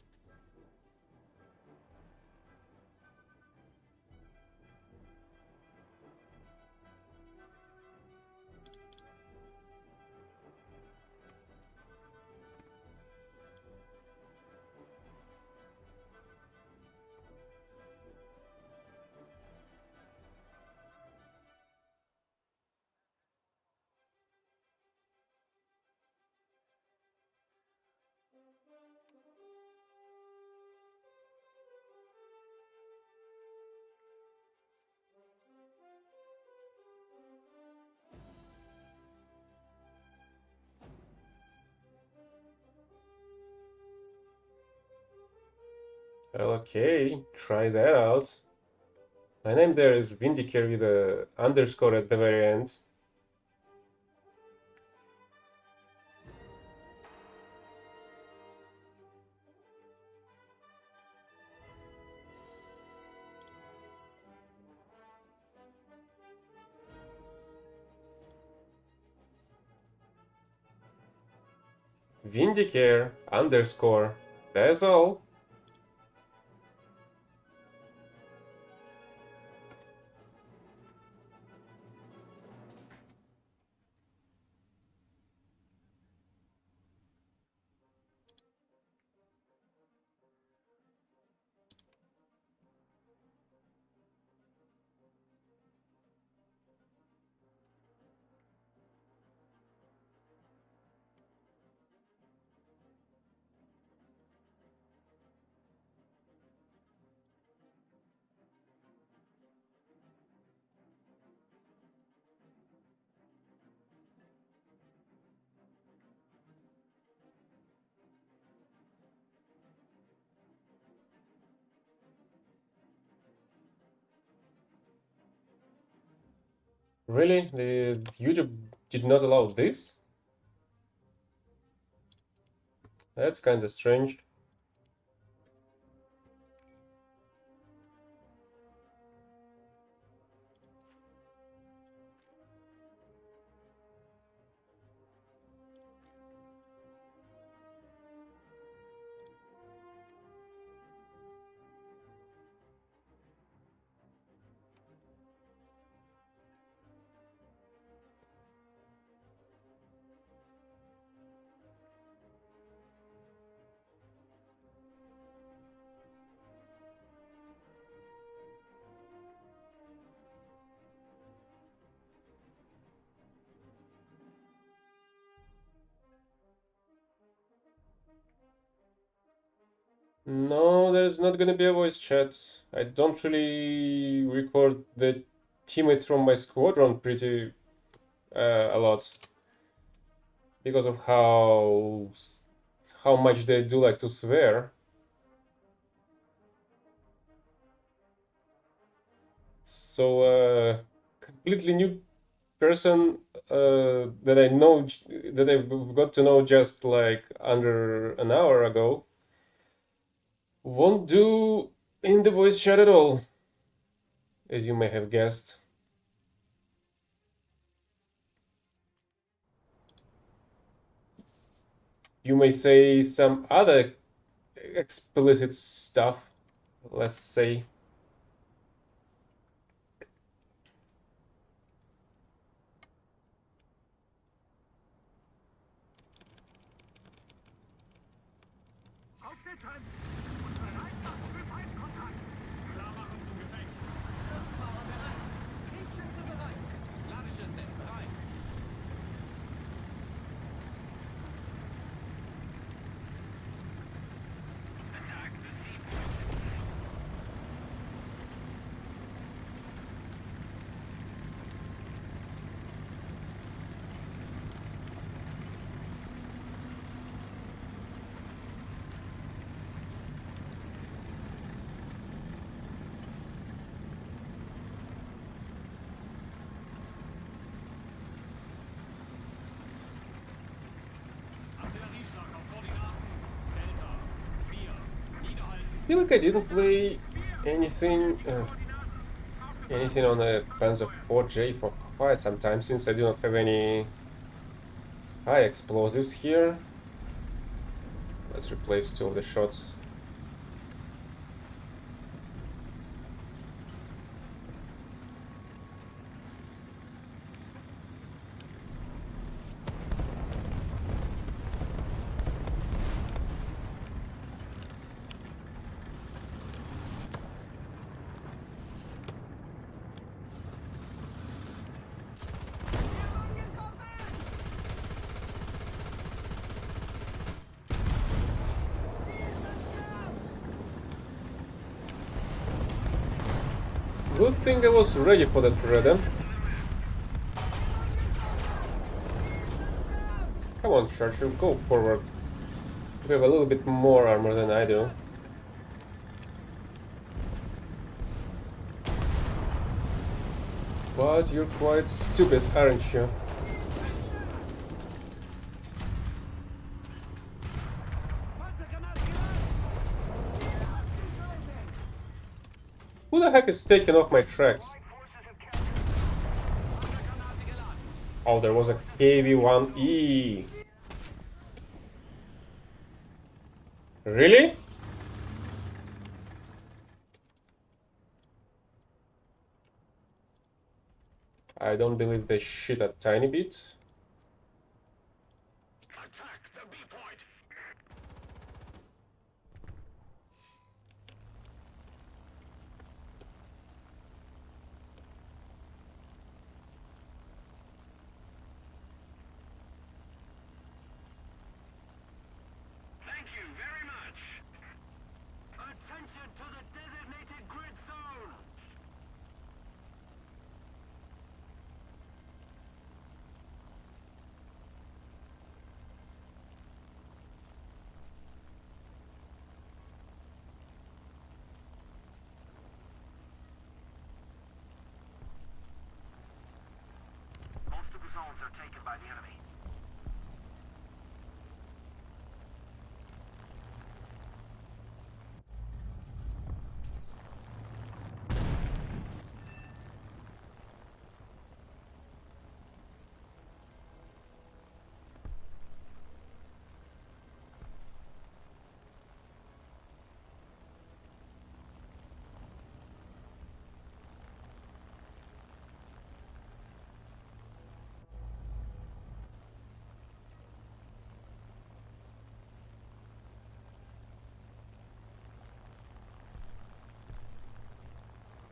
Okay, try that out. My name there is Vindicare with a underscore at the very end. Vindicare underscore. That's all. Really? The YouTube did not allow this? That's kind of strange. No, there's not gonna be a voice chat. I don't really record the teammates from my squadron pretty a lot because of how much they do like to swear. So completely new person that I know that I've got to know just like under an hour ago won't do in the voice chat at all, as you may have guessed. You may say some other explicit stuff, let's say. Aufsetzen! Und bereit machen für Feindkontakt! Klar machen zum Gefecht! Kraftfahrer bereit. Lichtschütze bereit. Ladeschütze, bereit. Attack the sea point. feel like I didn't play anything anything on a Panzer 4J for quite some time, since I do not have any high explosives here. Let's replace 2 of the shots. Good thing I was ready for that, brother. Come on, Churchill, go forward. You have a little bit more armor than I do. But you're quite stupid, aren't you? Who the heck is taking off my tracks? Oh, there was a KV-1E. Really? I don't believe they shit a tiny bit. Attack the B point. Thank you very much. Attention to the designated grid zone. Most of the zones are taken by the enemy.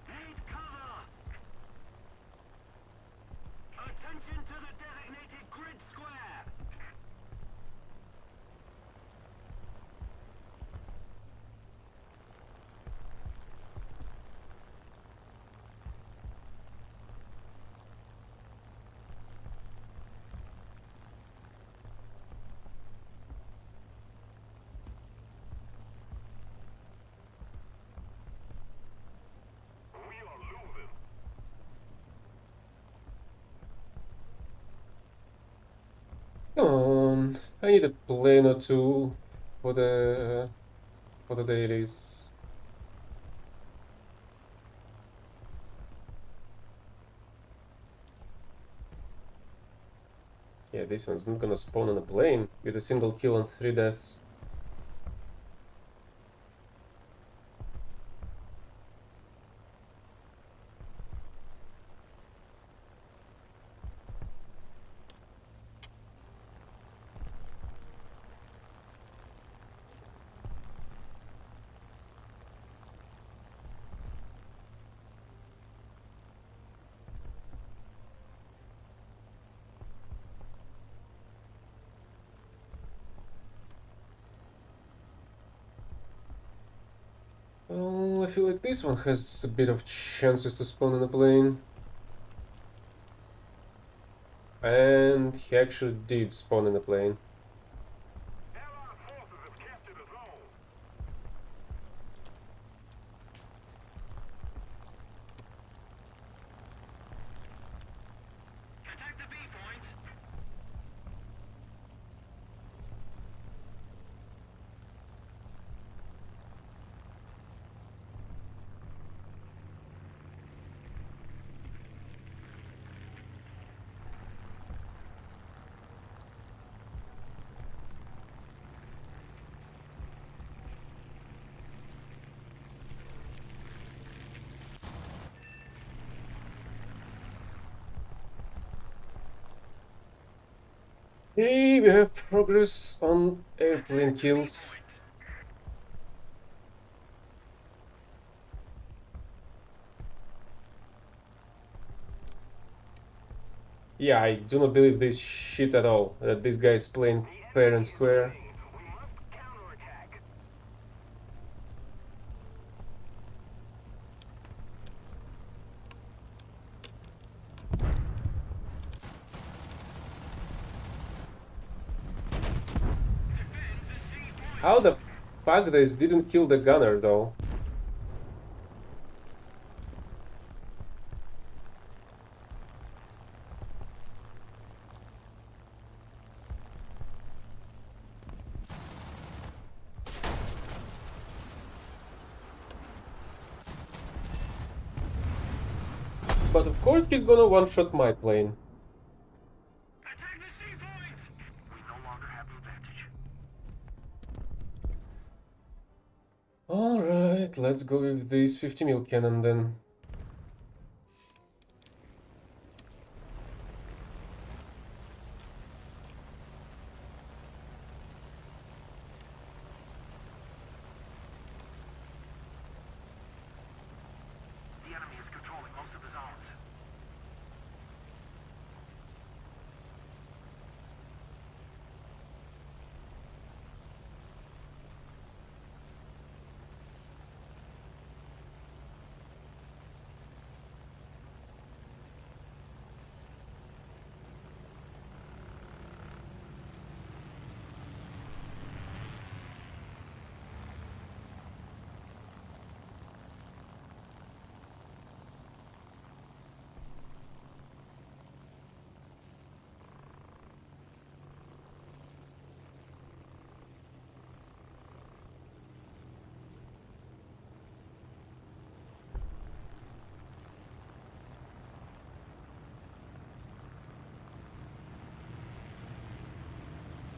Need cover. Attention to the designated grid square. We are losing. Come on, I need a plane or two for the dailies. Yeah, this one's not gonna spawn on a plane with a single kill and 3 deaths. Oh, I feel like this one has a bit of chances to spawn in a plane. And he actually did spawn in a plane. Allied forces have captured a zone. Attack the B point. Okay, we have progress on airplane kills. Yeah, I do not believe this shit at all, that this guy is playing fair and square. We must counterattack. How the fuck this didn't kill the gunner though? But of course he's gonna one-shot my plane. Attack the sea points! We no longer have the advantage. Alright, let's go with this 50 mil cannon then. The enemy is controlling most of the zones.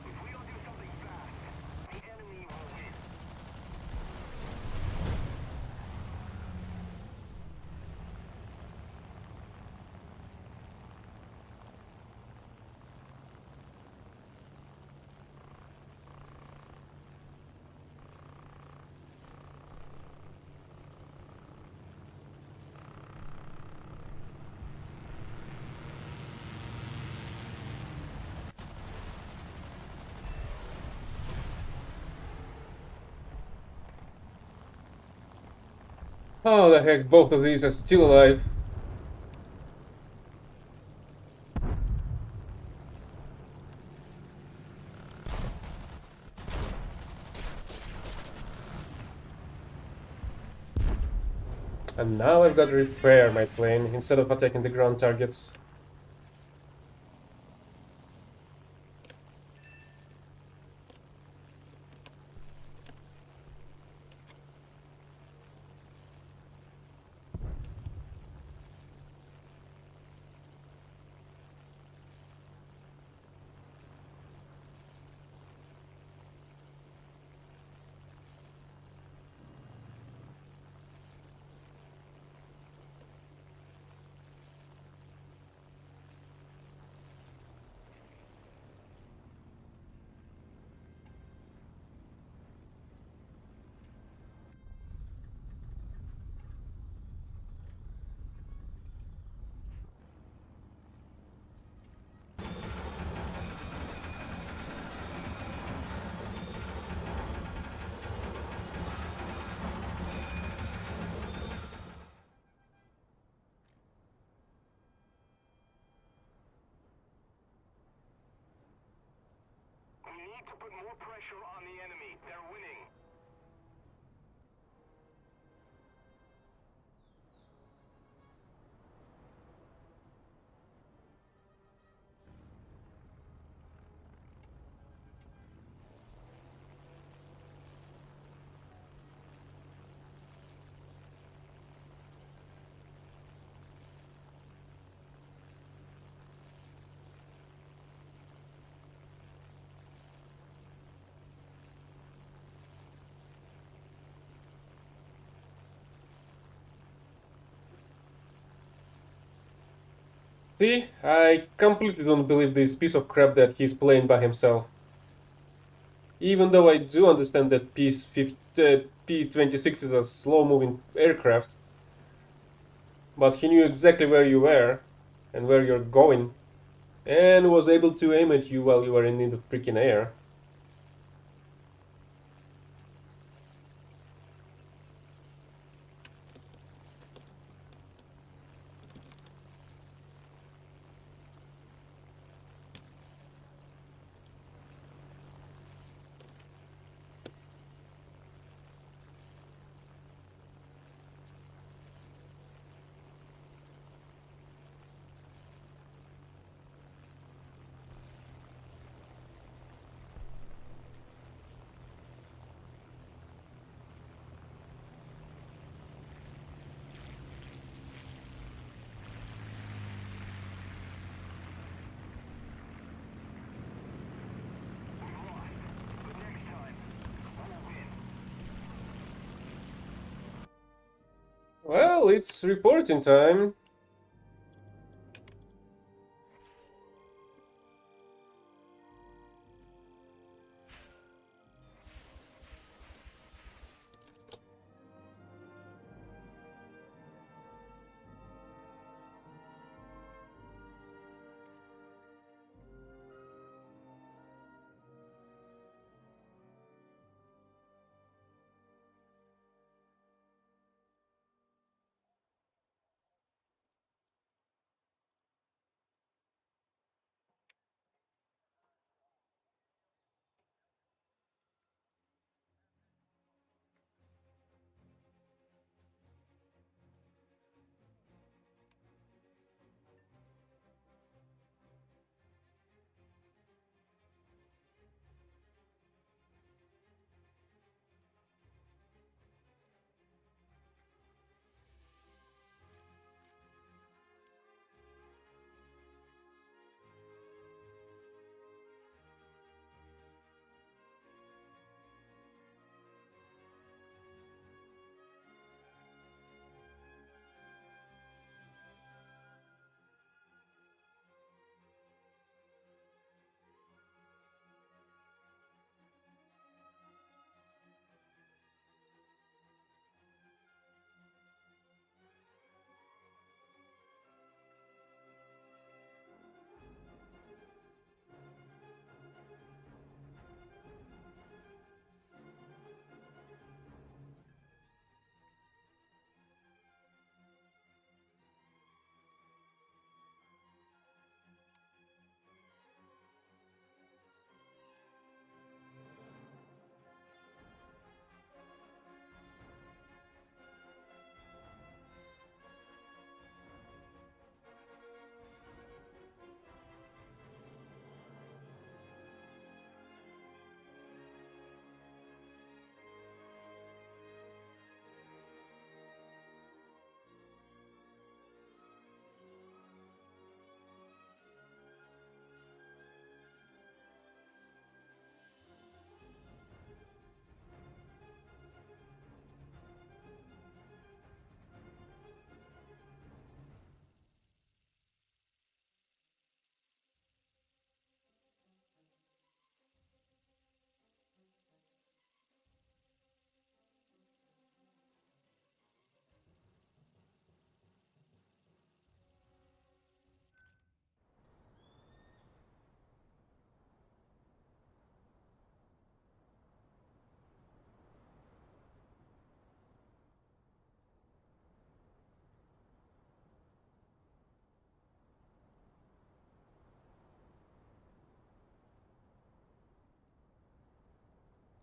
If we don't do something fast, the enemy will win. Oh the heck, both of these are still alive. And now I've got to repair my plane instead of attacking the ground targets. We need to put more pressure on the enemy. They're winning. See, I completely don't believe this piece of crap that he's playing by himself. Even though I do understand that P-26 is a slow-moving aircraft, but he knew exactly where you were and where you're going, and was able to aim at you while you were in the freaking air. But next time, we'll win. Well, it's reporting time.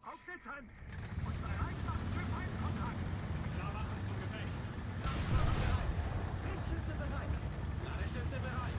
Aufsitzen! Und bereit machen für Feindkontakt! Klar machen zum Gefecht! Lichtschütze bereit! Ladestütze bereit!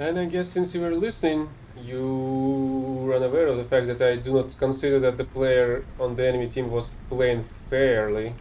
And I guess since you were listening, you were unaware of the fact that I do not consider that the player on the enemy team was playing fairly.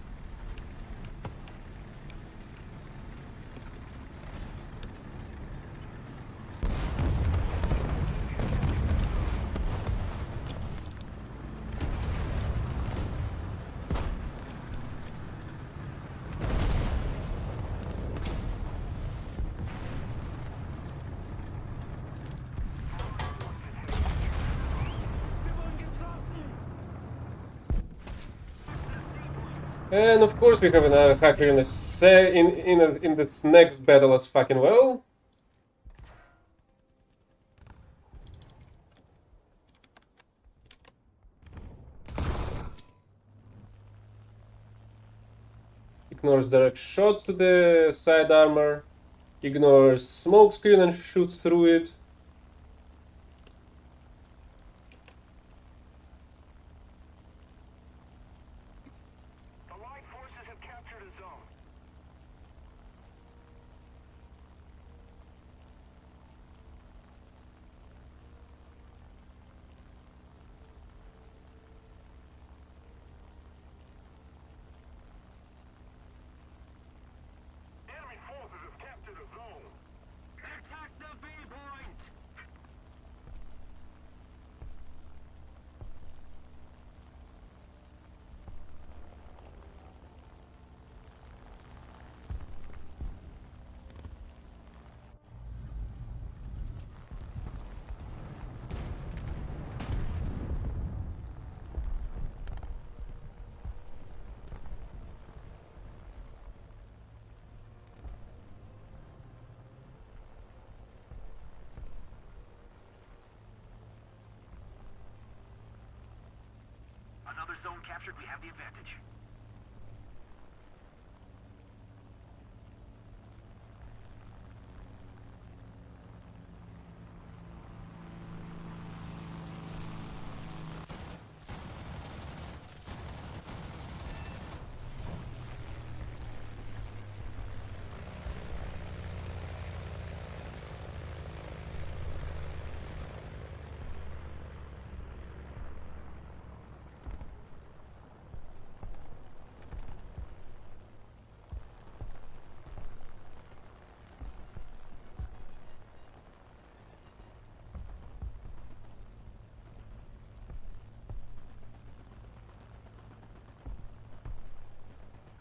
And of course we have another hacker in in this next battle as fucking well. Ignores direct shots to the side armor. Ignores smoke screen and shoots through it. Allied forces have captured a zone. Enemy forces have captured a zone. Attack the B point! Another zone captured, we have the advantage.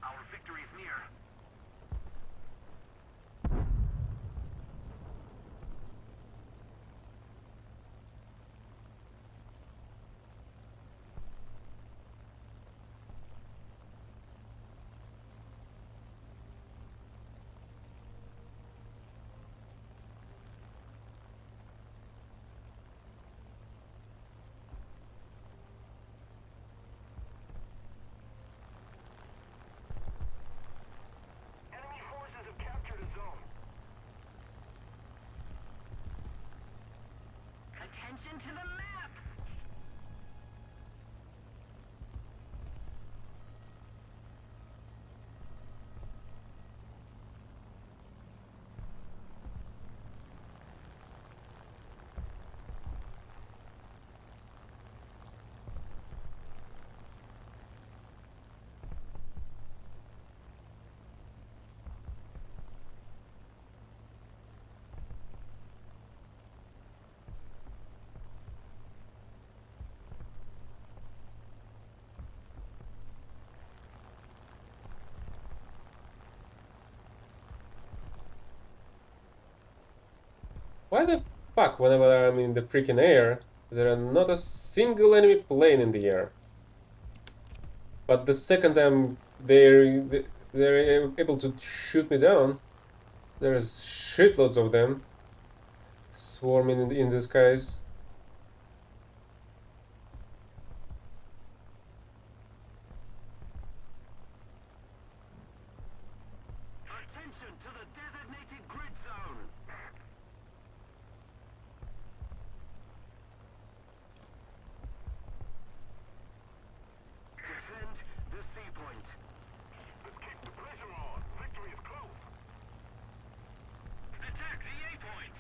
Our victory is near. Enemy forces have captured a zone. Attention to the map! Why the fuck, whenever I'm in the freaking air, there are not a single enemy plane in the air? But the second they're able to shoot me down, there's shitloads of them swarming in the skies. Attention to the designated grid zone! Defend the C point. Let's keep the pressure on. Victory is close. Attack the A point!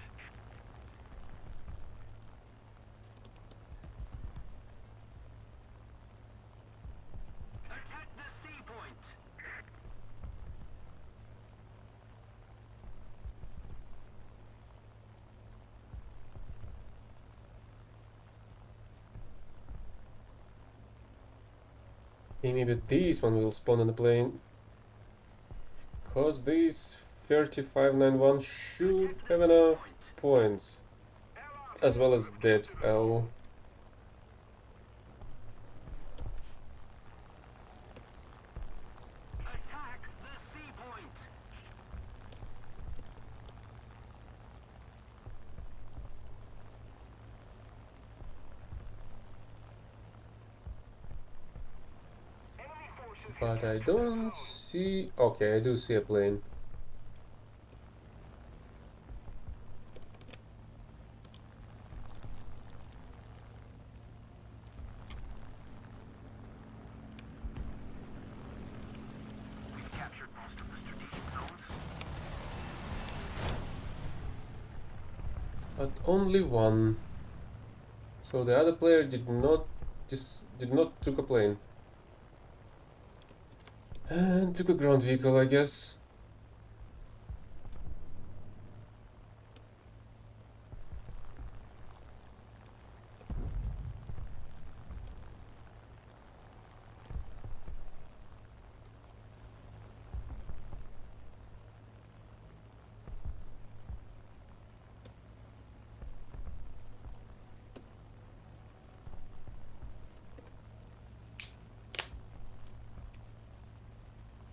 Okay, maybe this one will spawn on the plane. Cause this 3591 should have enough points. As well as that L. Attack the sea point. Enemy forces But I have entered the don't zone. see... Okay, I do see a plane. We've captured most of the strategic zones. But only one. So the other player did not took a plane. And took a ground vehicle, I guess.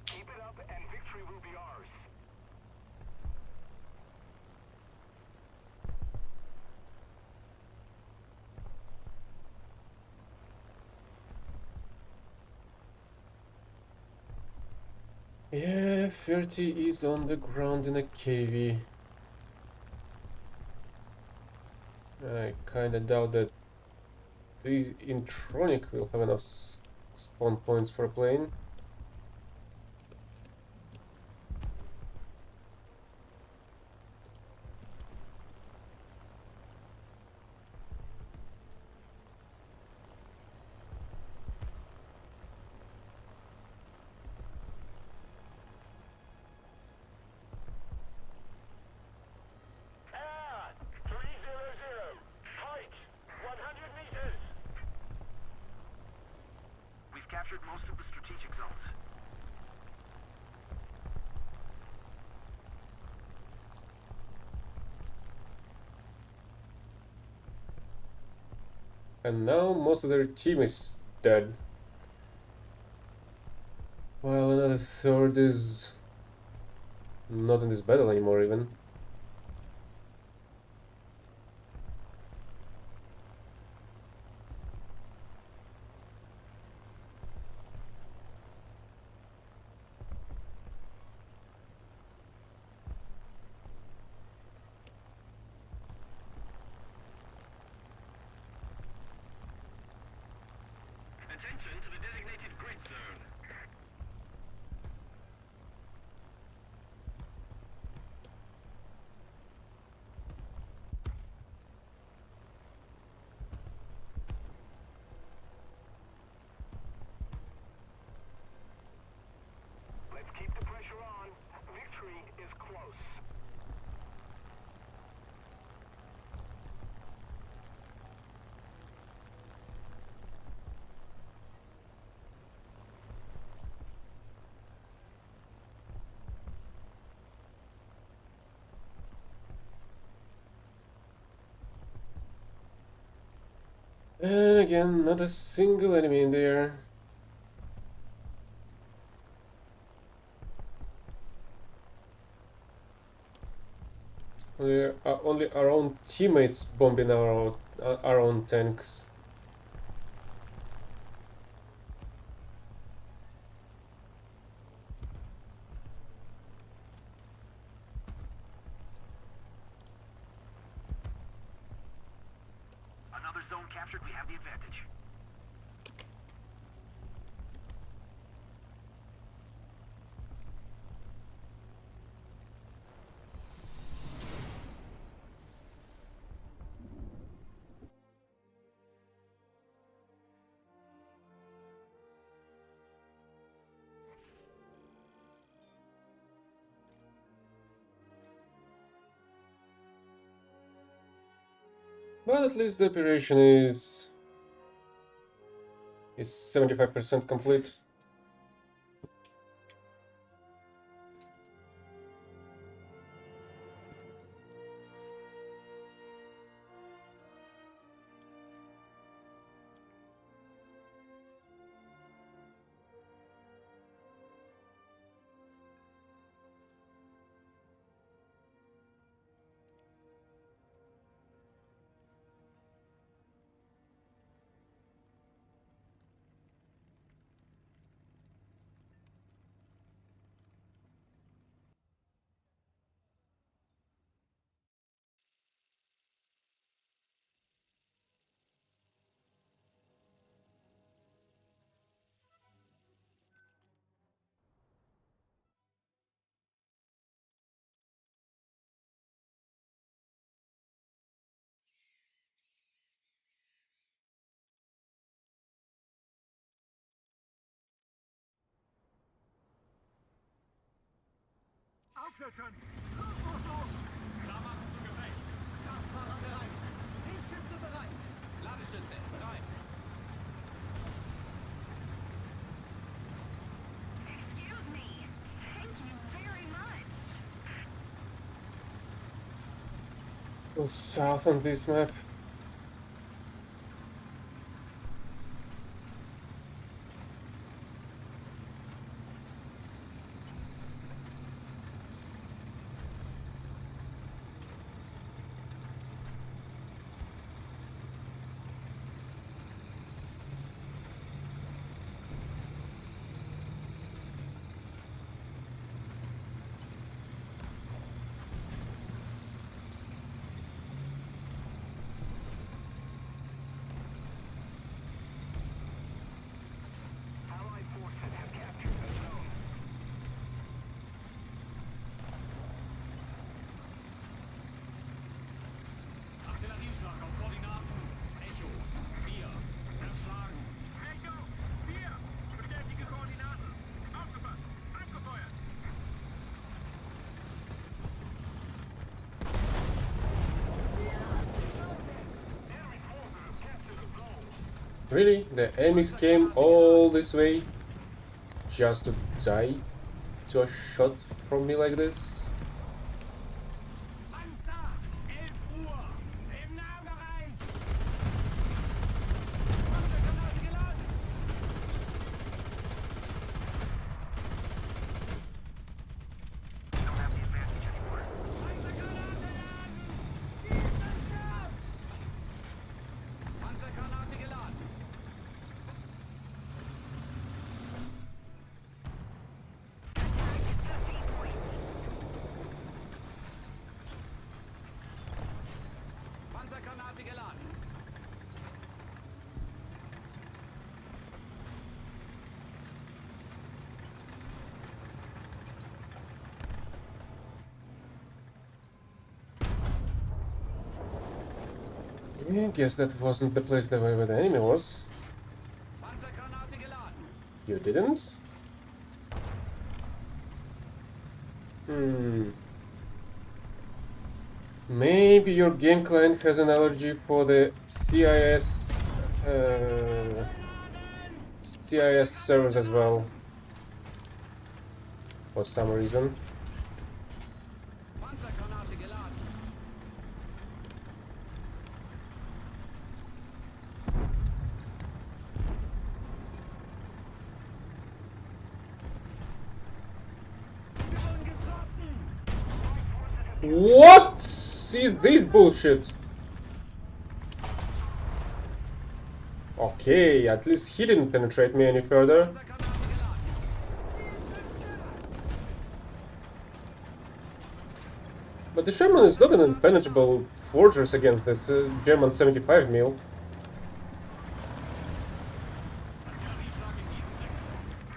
Keep it up and victory will be ours. Yeah, 30 is on the ground in a KV. I kinda doubt that the Intronic will have enough spawn points for a plane. Air 300. Height 100 meters. We've captured most of the strategic zones. And now most of their team is dead. While another third is not in this battle anymore even. Attention to the designated grid zone. Let's keep the pressure on. Victory is close. And again, not a single enemy in there. Only our own teammates bombing our own tanks. Another zone captured, we have the advantage. But at least the operation is is 75% complete. Aufsetzen! Klar machen zum Gefecht. Kraftfahrer bereit. Lichtschütze bereit. Ladeschütze bereit. Excuse me. Thank you very much. Go south on this map. Allied forces have captured the zone. Artillerieschlag auf Koordinaten. Echo 4. Zerschlagen. Echo! 4! Bestätige Koordinaten! Aufgepasst! Abgefeuert! Enemy forces have captured the zone. Really? The enemies came all this way just to die to a shot from me like this? Panzer! 11 Uhr! Im Nahbereich! Panzergranate geladen! Don't have the advantage anymore. Panzergranate laden! Tiefenstopp! Panzergranate geladen! Panzergranate geladen! I guess that wasn't the place that where the enemy was. Panzergranate geladen! You didn't? Maybe your game client has an allergy for the CIS servers as well. For some reason. Panzergranate geladen! Wir wurden getroffen! What is this bullshit? Okay, at least he didn't penetrate me any further. Panzergranate geladen! But the Sherman is not an impenetrable fortress against this German 75 mil. Artillerieschlag in diesem Sektor.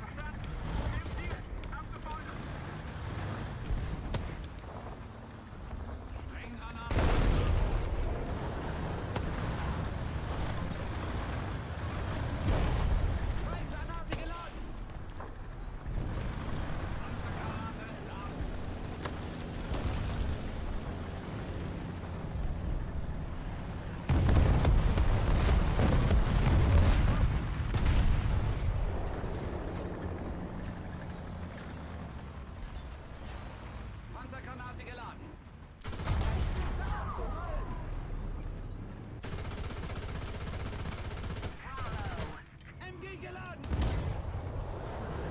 Verstanden! Im Ziel! Abgefeuert! Sprenggranaten! Sprenggranate geladen! Panzergranate laden!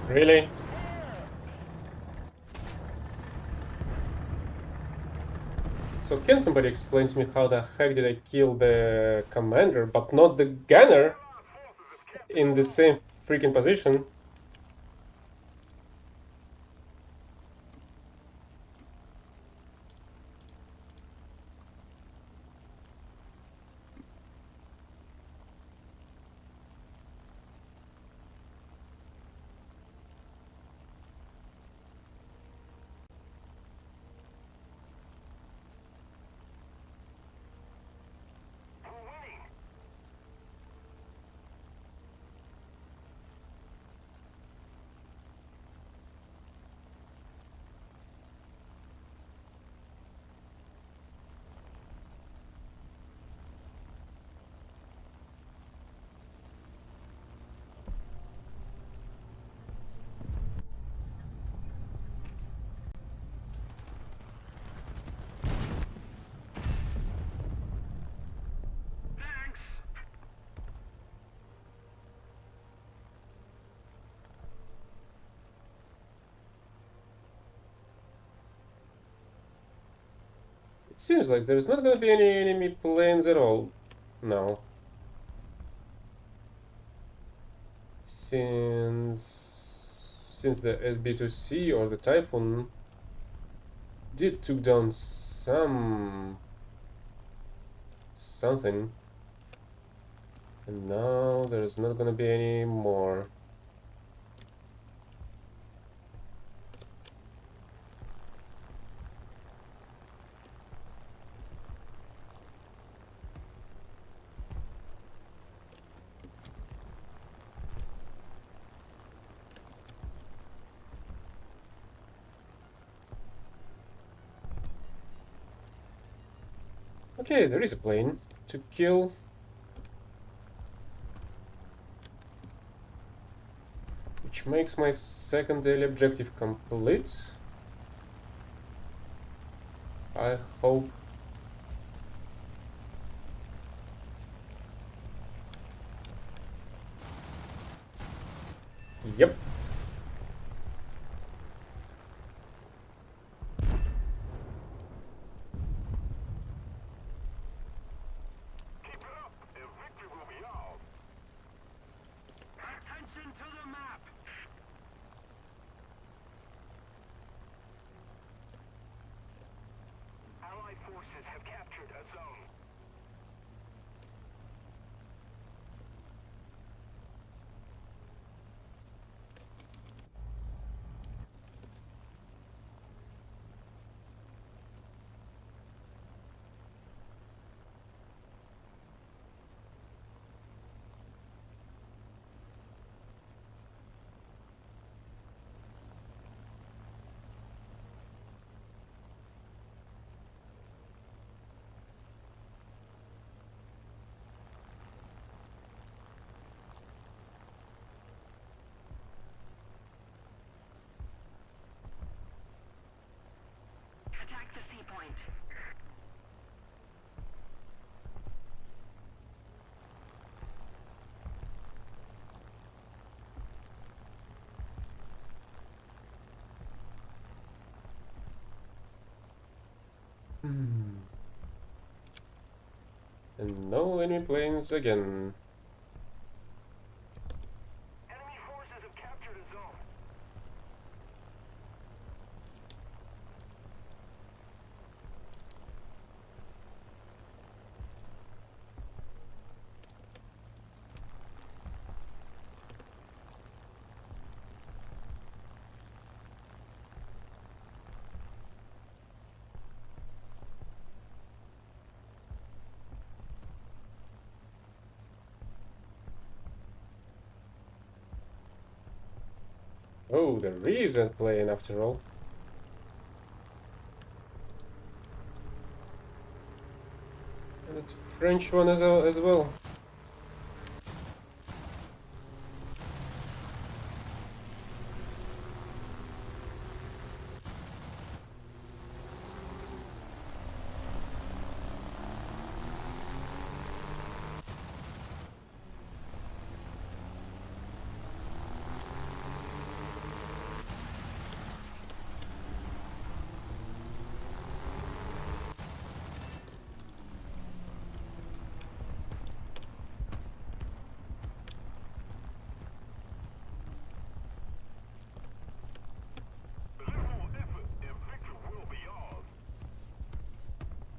Really? So can somebody explain to me how the heck did I kill the commander, but not the gunner in the same freaking position? Thanks. It seems like there's not gonna be any enemy planes at all now. Since the SB2C or the Typhoon did took down something, and now there's not gonna be any more. Okay, there is a plane to kill. Which makes my second daily objective complete. I hope. Yep. Keep it up, and victory will be ours. Attention to the map. Allied forces have captured a zone. Attack the sea point. And no enemy planes again. Enemy forces have captured a zone. Oh, there is a plane after all. And it's a French one as well.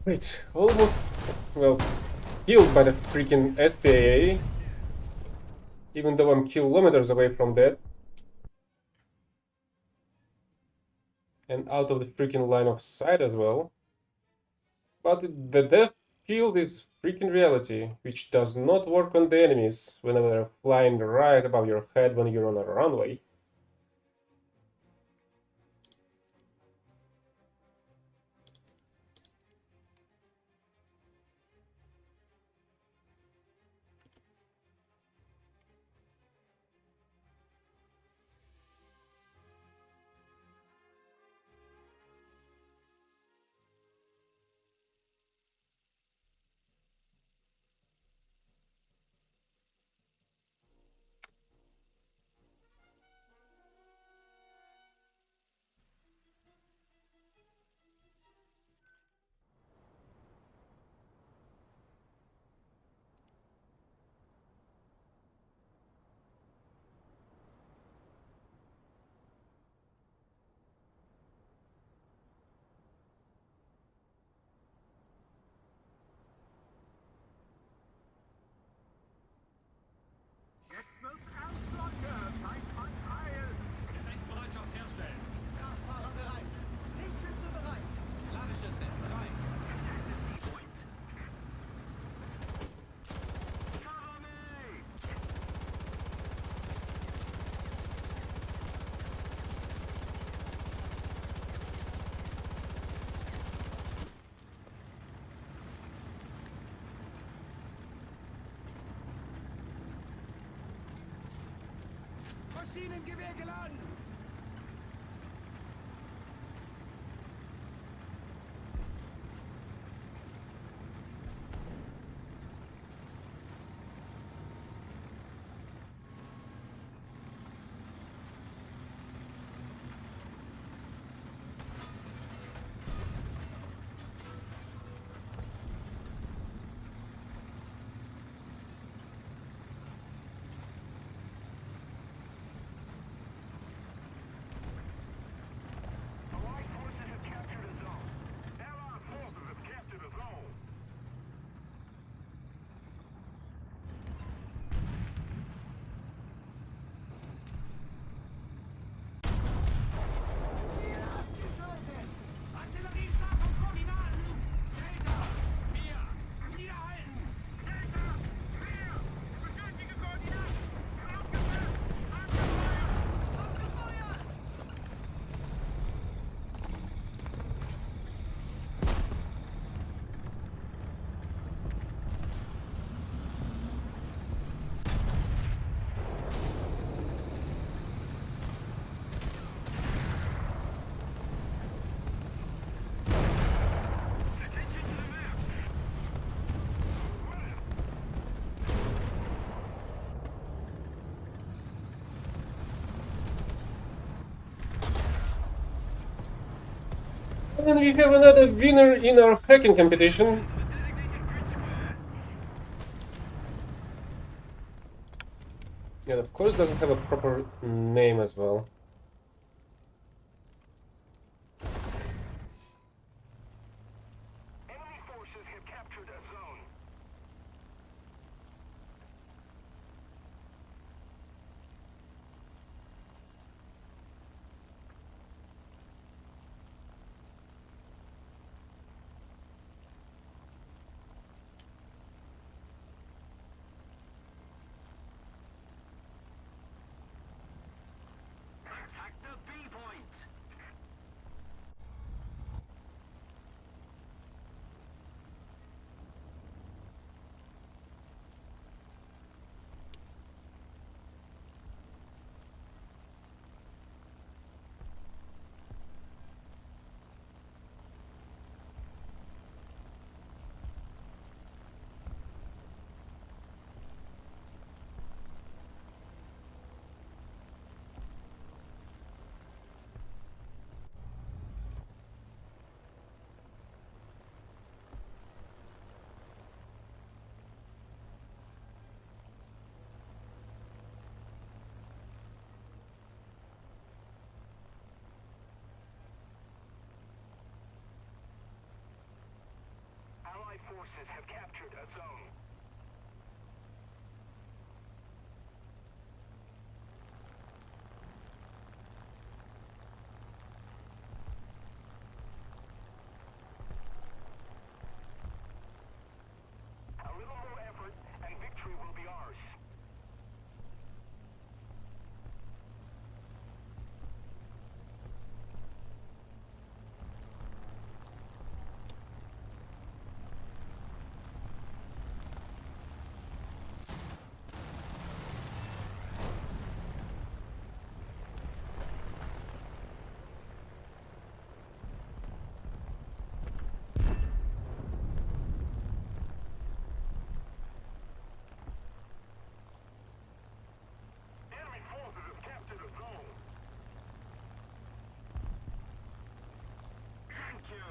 Wait, almost, well, killed by the freaking SPAA, even though I'm kilometers away from that. And out of the freaking line of sight as well. But the death field is freaking reality, which does not work on the enemies whenever they're flying right above your head when you're on a runway. Jetzt wird's ernst, Leute. Feindmann Teil. Gefechtsbereitschaft herstellen. Kraftfahrer bereit. Lichtschütze bereit. Ladeschütze bereit. Cover me! Maschinengewehr geladen. Allied forces have captured a zone. Allied forces have captured a zone. Artilleriestab und Koordinaten. Delta, 4, niederhalten. Delta, 4. Bestätige Koordinaten. Abgefeuert. Abgefeuert. Attention to the map. And we have another winner in our hacking competition. Yeah, of course doesn't have a proper name as well. Enemy forces have captured a zone. Attack the B point! forces have captured a zone. A little more effort, and victory will be ours. Enemy forces have captured a zone. Thank you.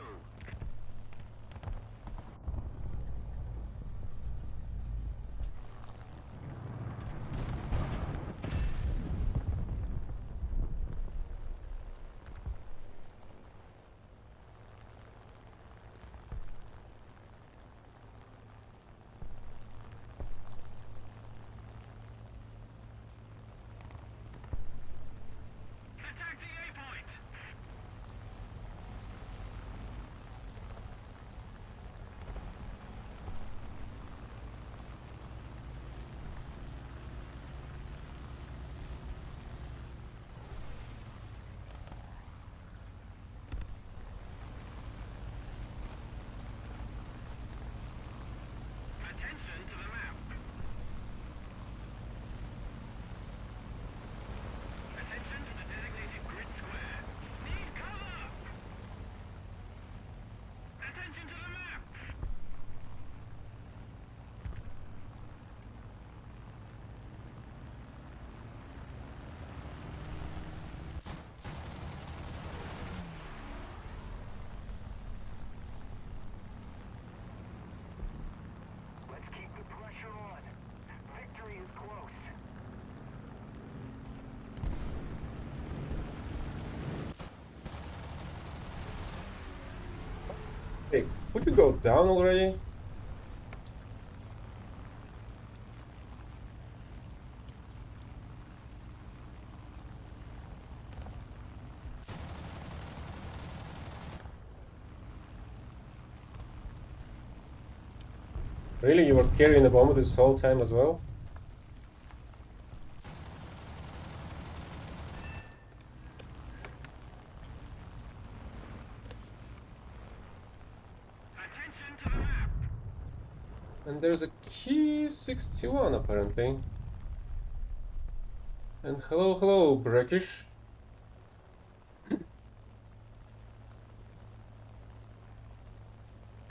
Attack the A point. Attention to the map. Attention to the designated grid square. Need cover! Attention to the map. Let's keep the pressure on. Victory is close. Hey, would you go down already? Really, you were carrying the bomb this whole time as well? Attention to the map. And there's a key 61 apparently. And hello, Brackish.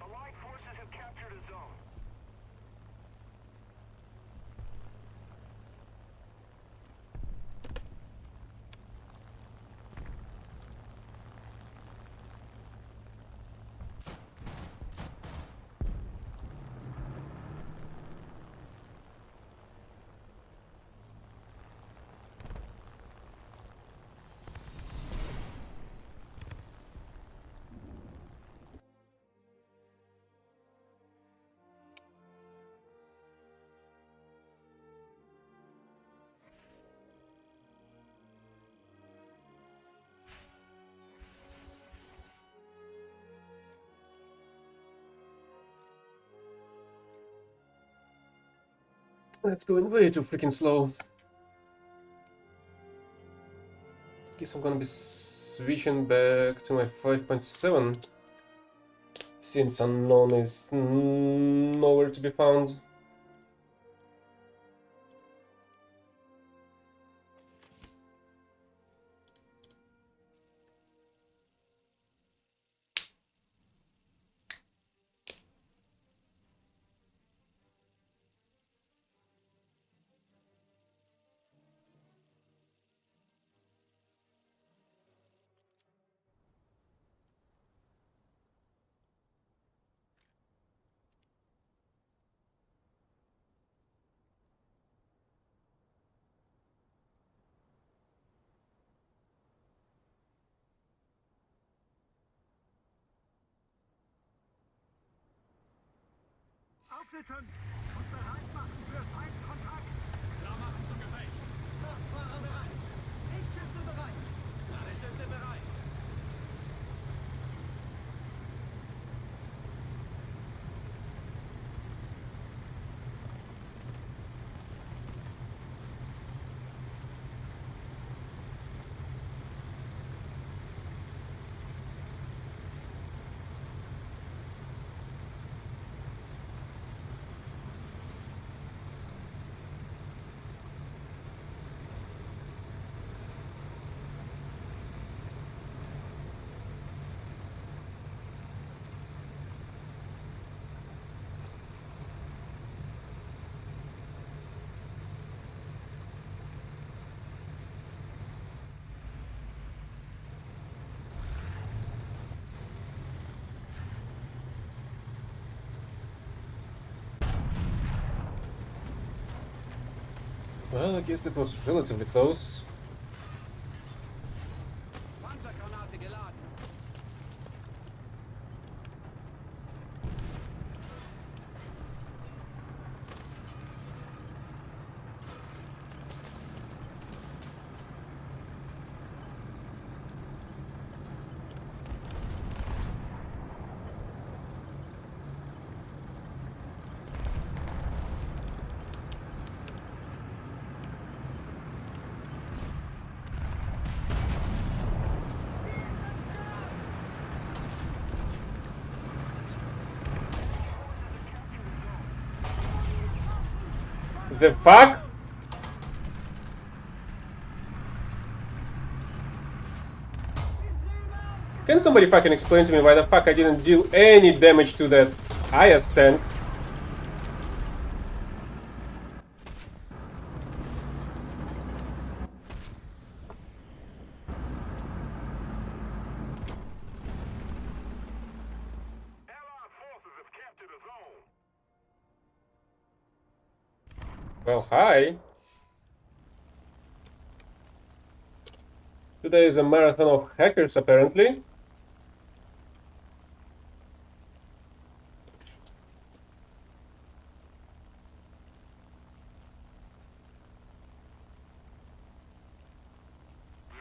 Allied forces have captured a zone. That's going way too freaking slow. Guess I'm gonna be switching back to my 5.7 since unknown is nowhere to be found. sitten und bereit machen für Feindkontakt. Klar machen zum Gefecht. Kraftfahrer bereit. Lichtschütze bereit. Ladestütze bereit. Well, I guess that was relatively close. Panzergranate geladen. The fuck? Can somebody fucking explain to me why the fuck I didn't deal any damage to that IS tank? Allied forces have captured a zone. Well, hi. Today is a marathon of hackers, apparently. The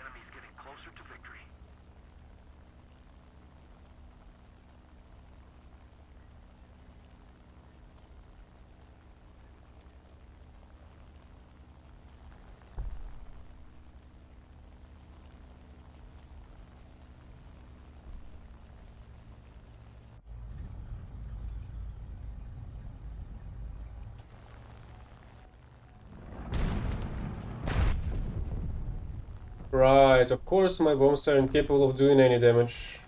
enemy's getting closer to victory. Right, of course my bombs are incapable of doing any damage.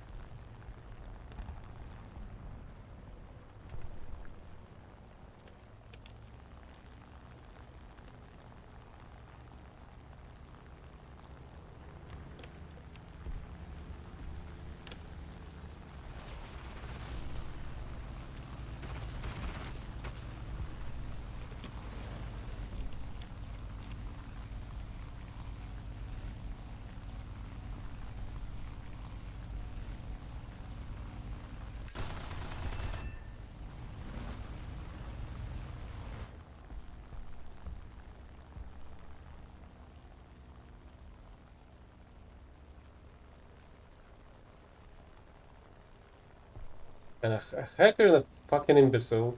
And a hacker and a fucking imbecile.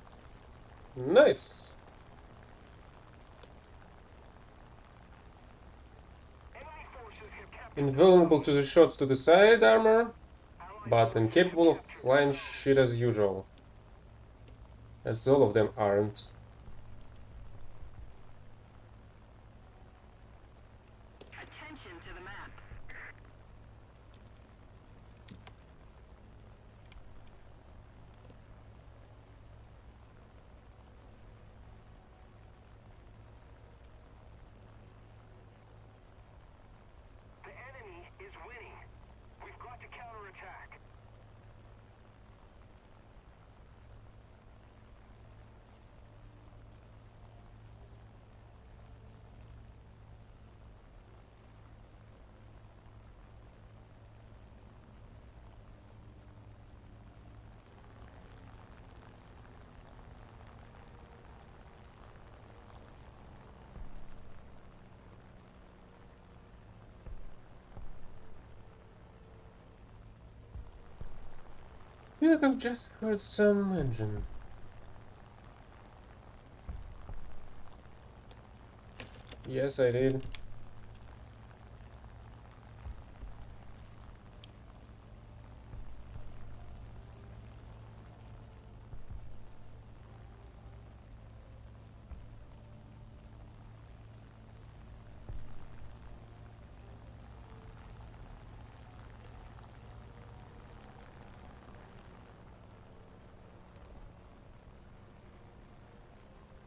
Nice. Enemy forces have captured Invulnerable to the shots to the side armor, but incapable of flying shit as usual. As all of them aren't. Attention to the map. The enemy is winning. We've got to counterattack. feel like I've just heard some engine. Yes, I did.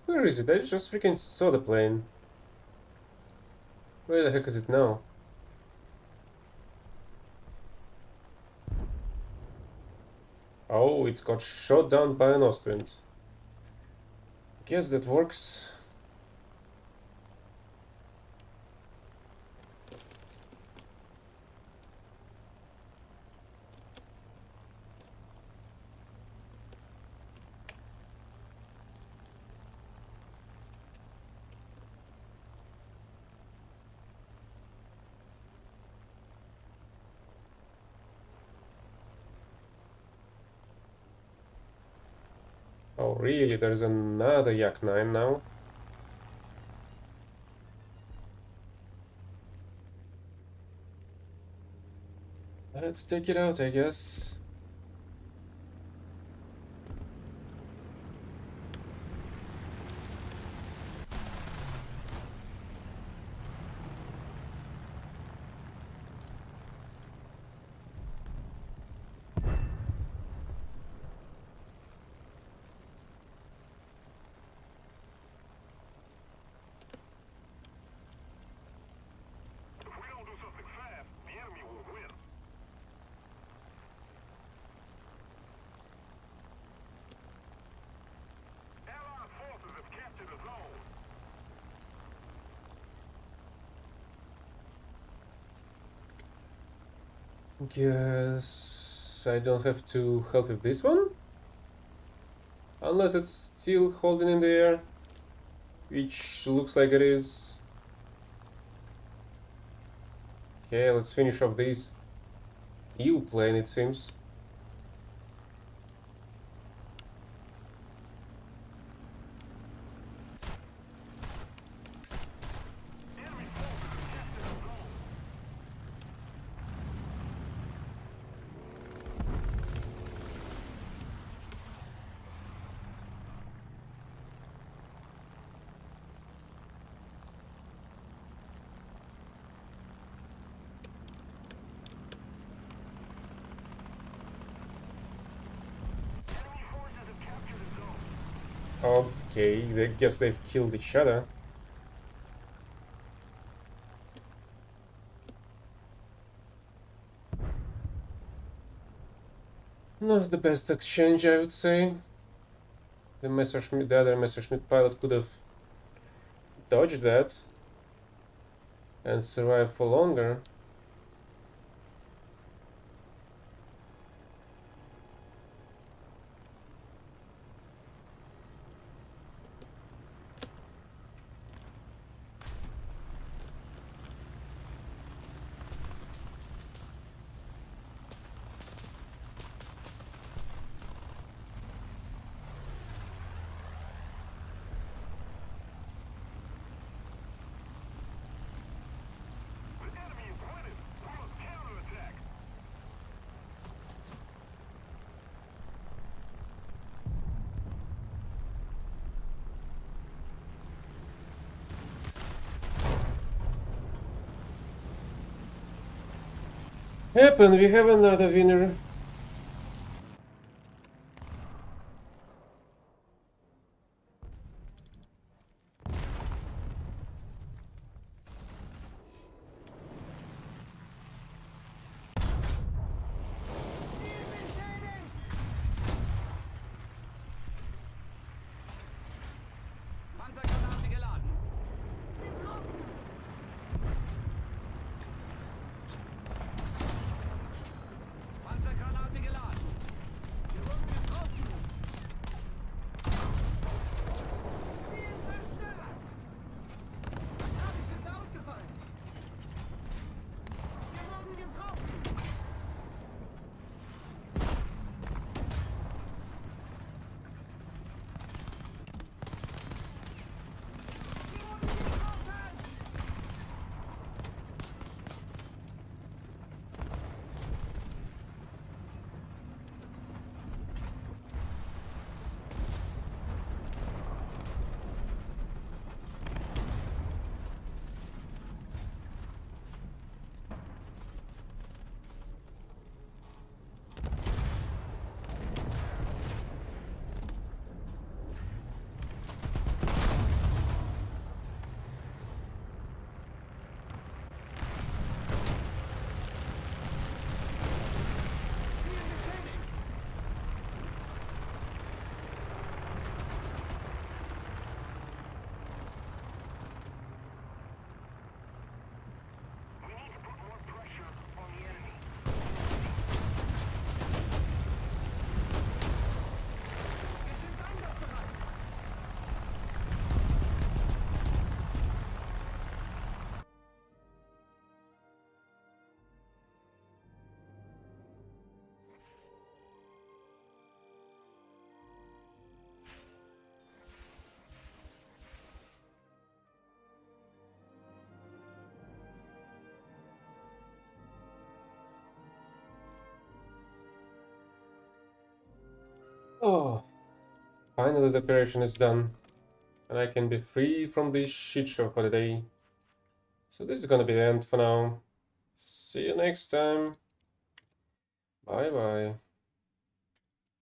Where is it? I just freaking saw the plane. Where the heck is it now? Oh, it's got shot down by an Ostwind. Guess that works. Oh, really? There's another Yak 9 now? Let's take it out, I guess. If we don't do something fast, the enemy will win. Allied forces have captured a zone. Guess I don't have to help with this one? Unless it's still holding in the air, which looks like it is. Okay, let's finish off this eel plane, it seems. Enemy forces have captured a zone. Enemy forces have captured a zone. Okay, I guess they've killed each other. Not the best exchange, I would say. The other Messerschmitt pilot could have dodged that and survived for longer. The enemy is winning. We must counterattack. Yep, and we have another winner. Panzergranate geladen. Panzergranate Oh, finally the operation is done. And I can be free from this shit show for the day. So this is gonna be the end for now. See you next time. Bye bye.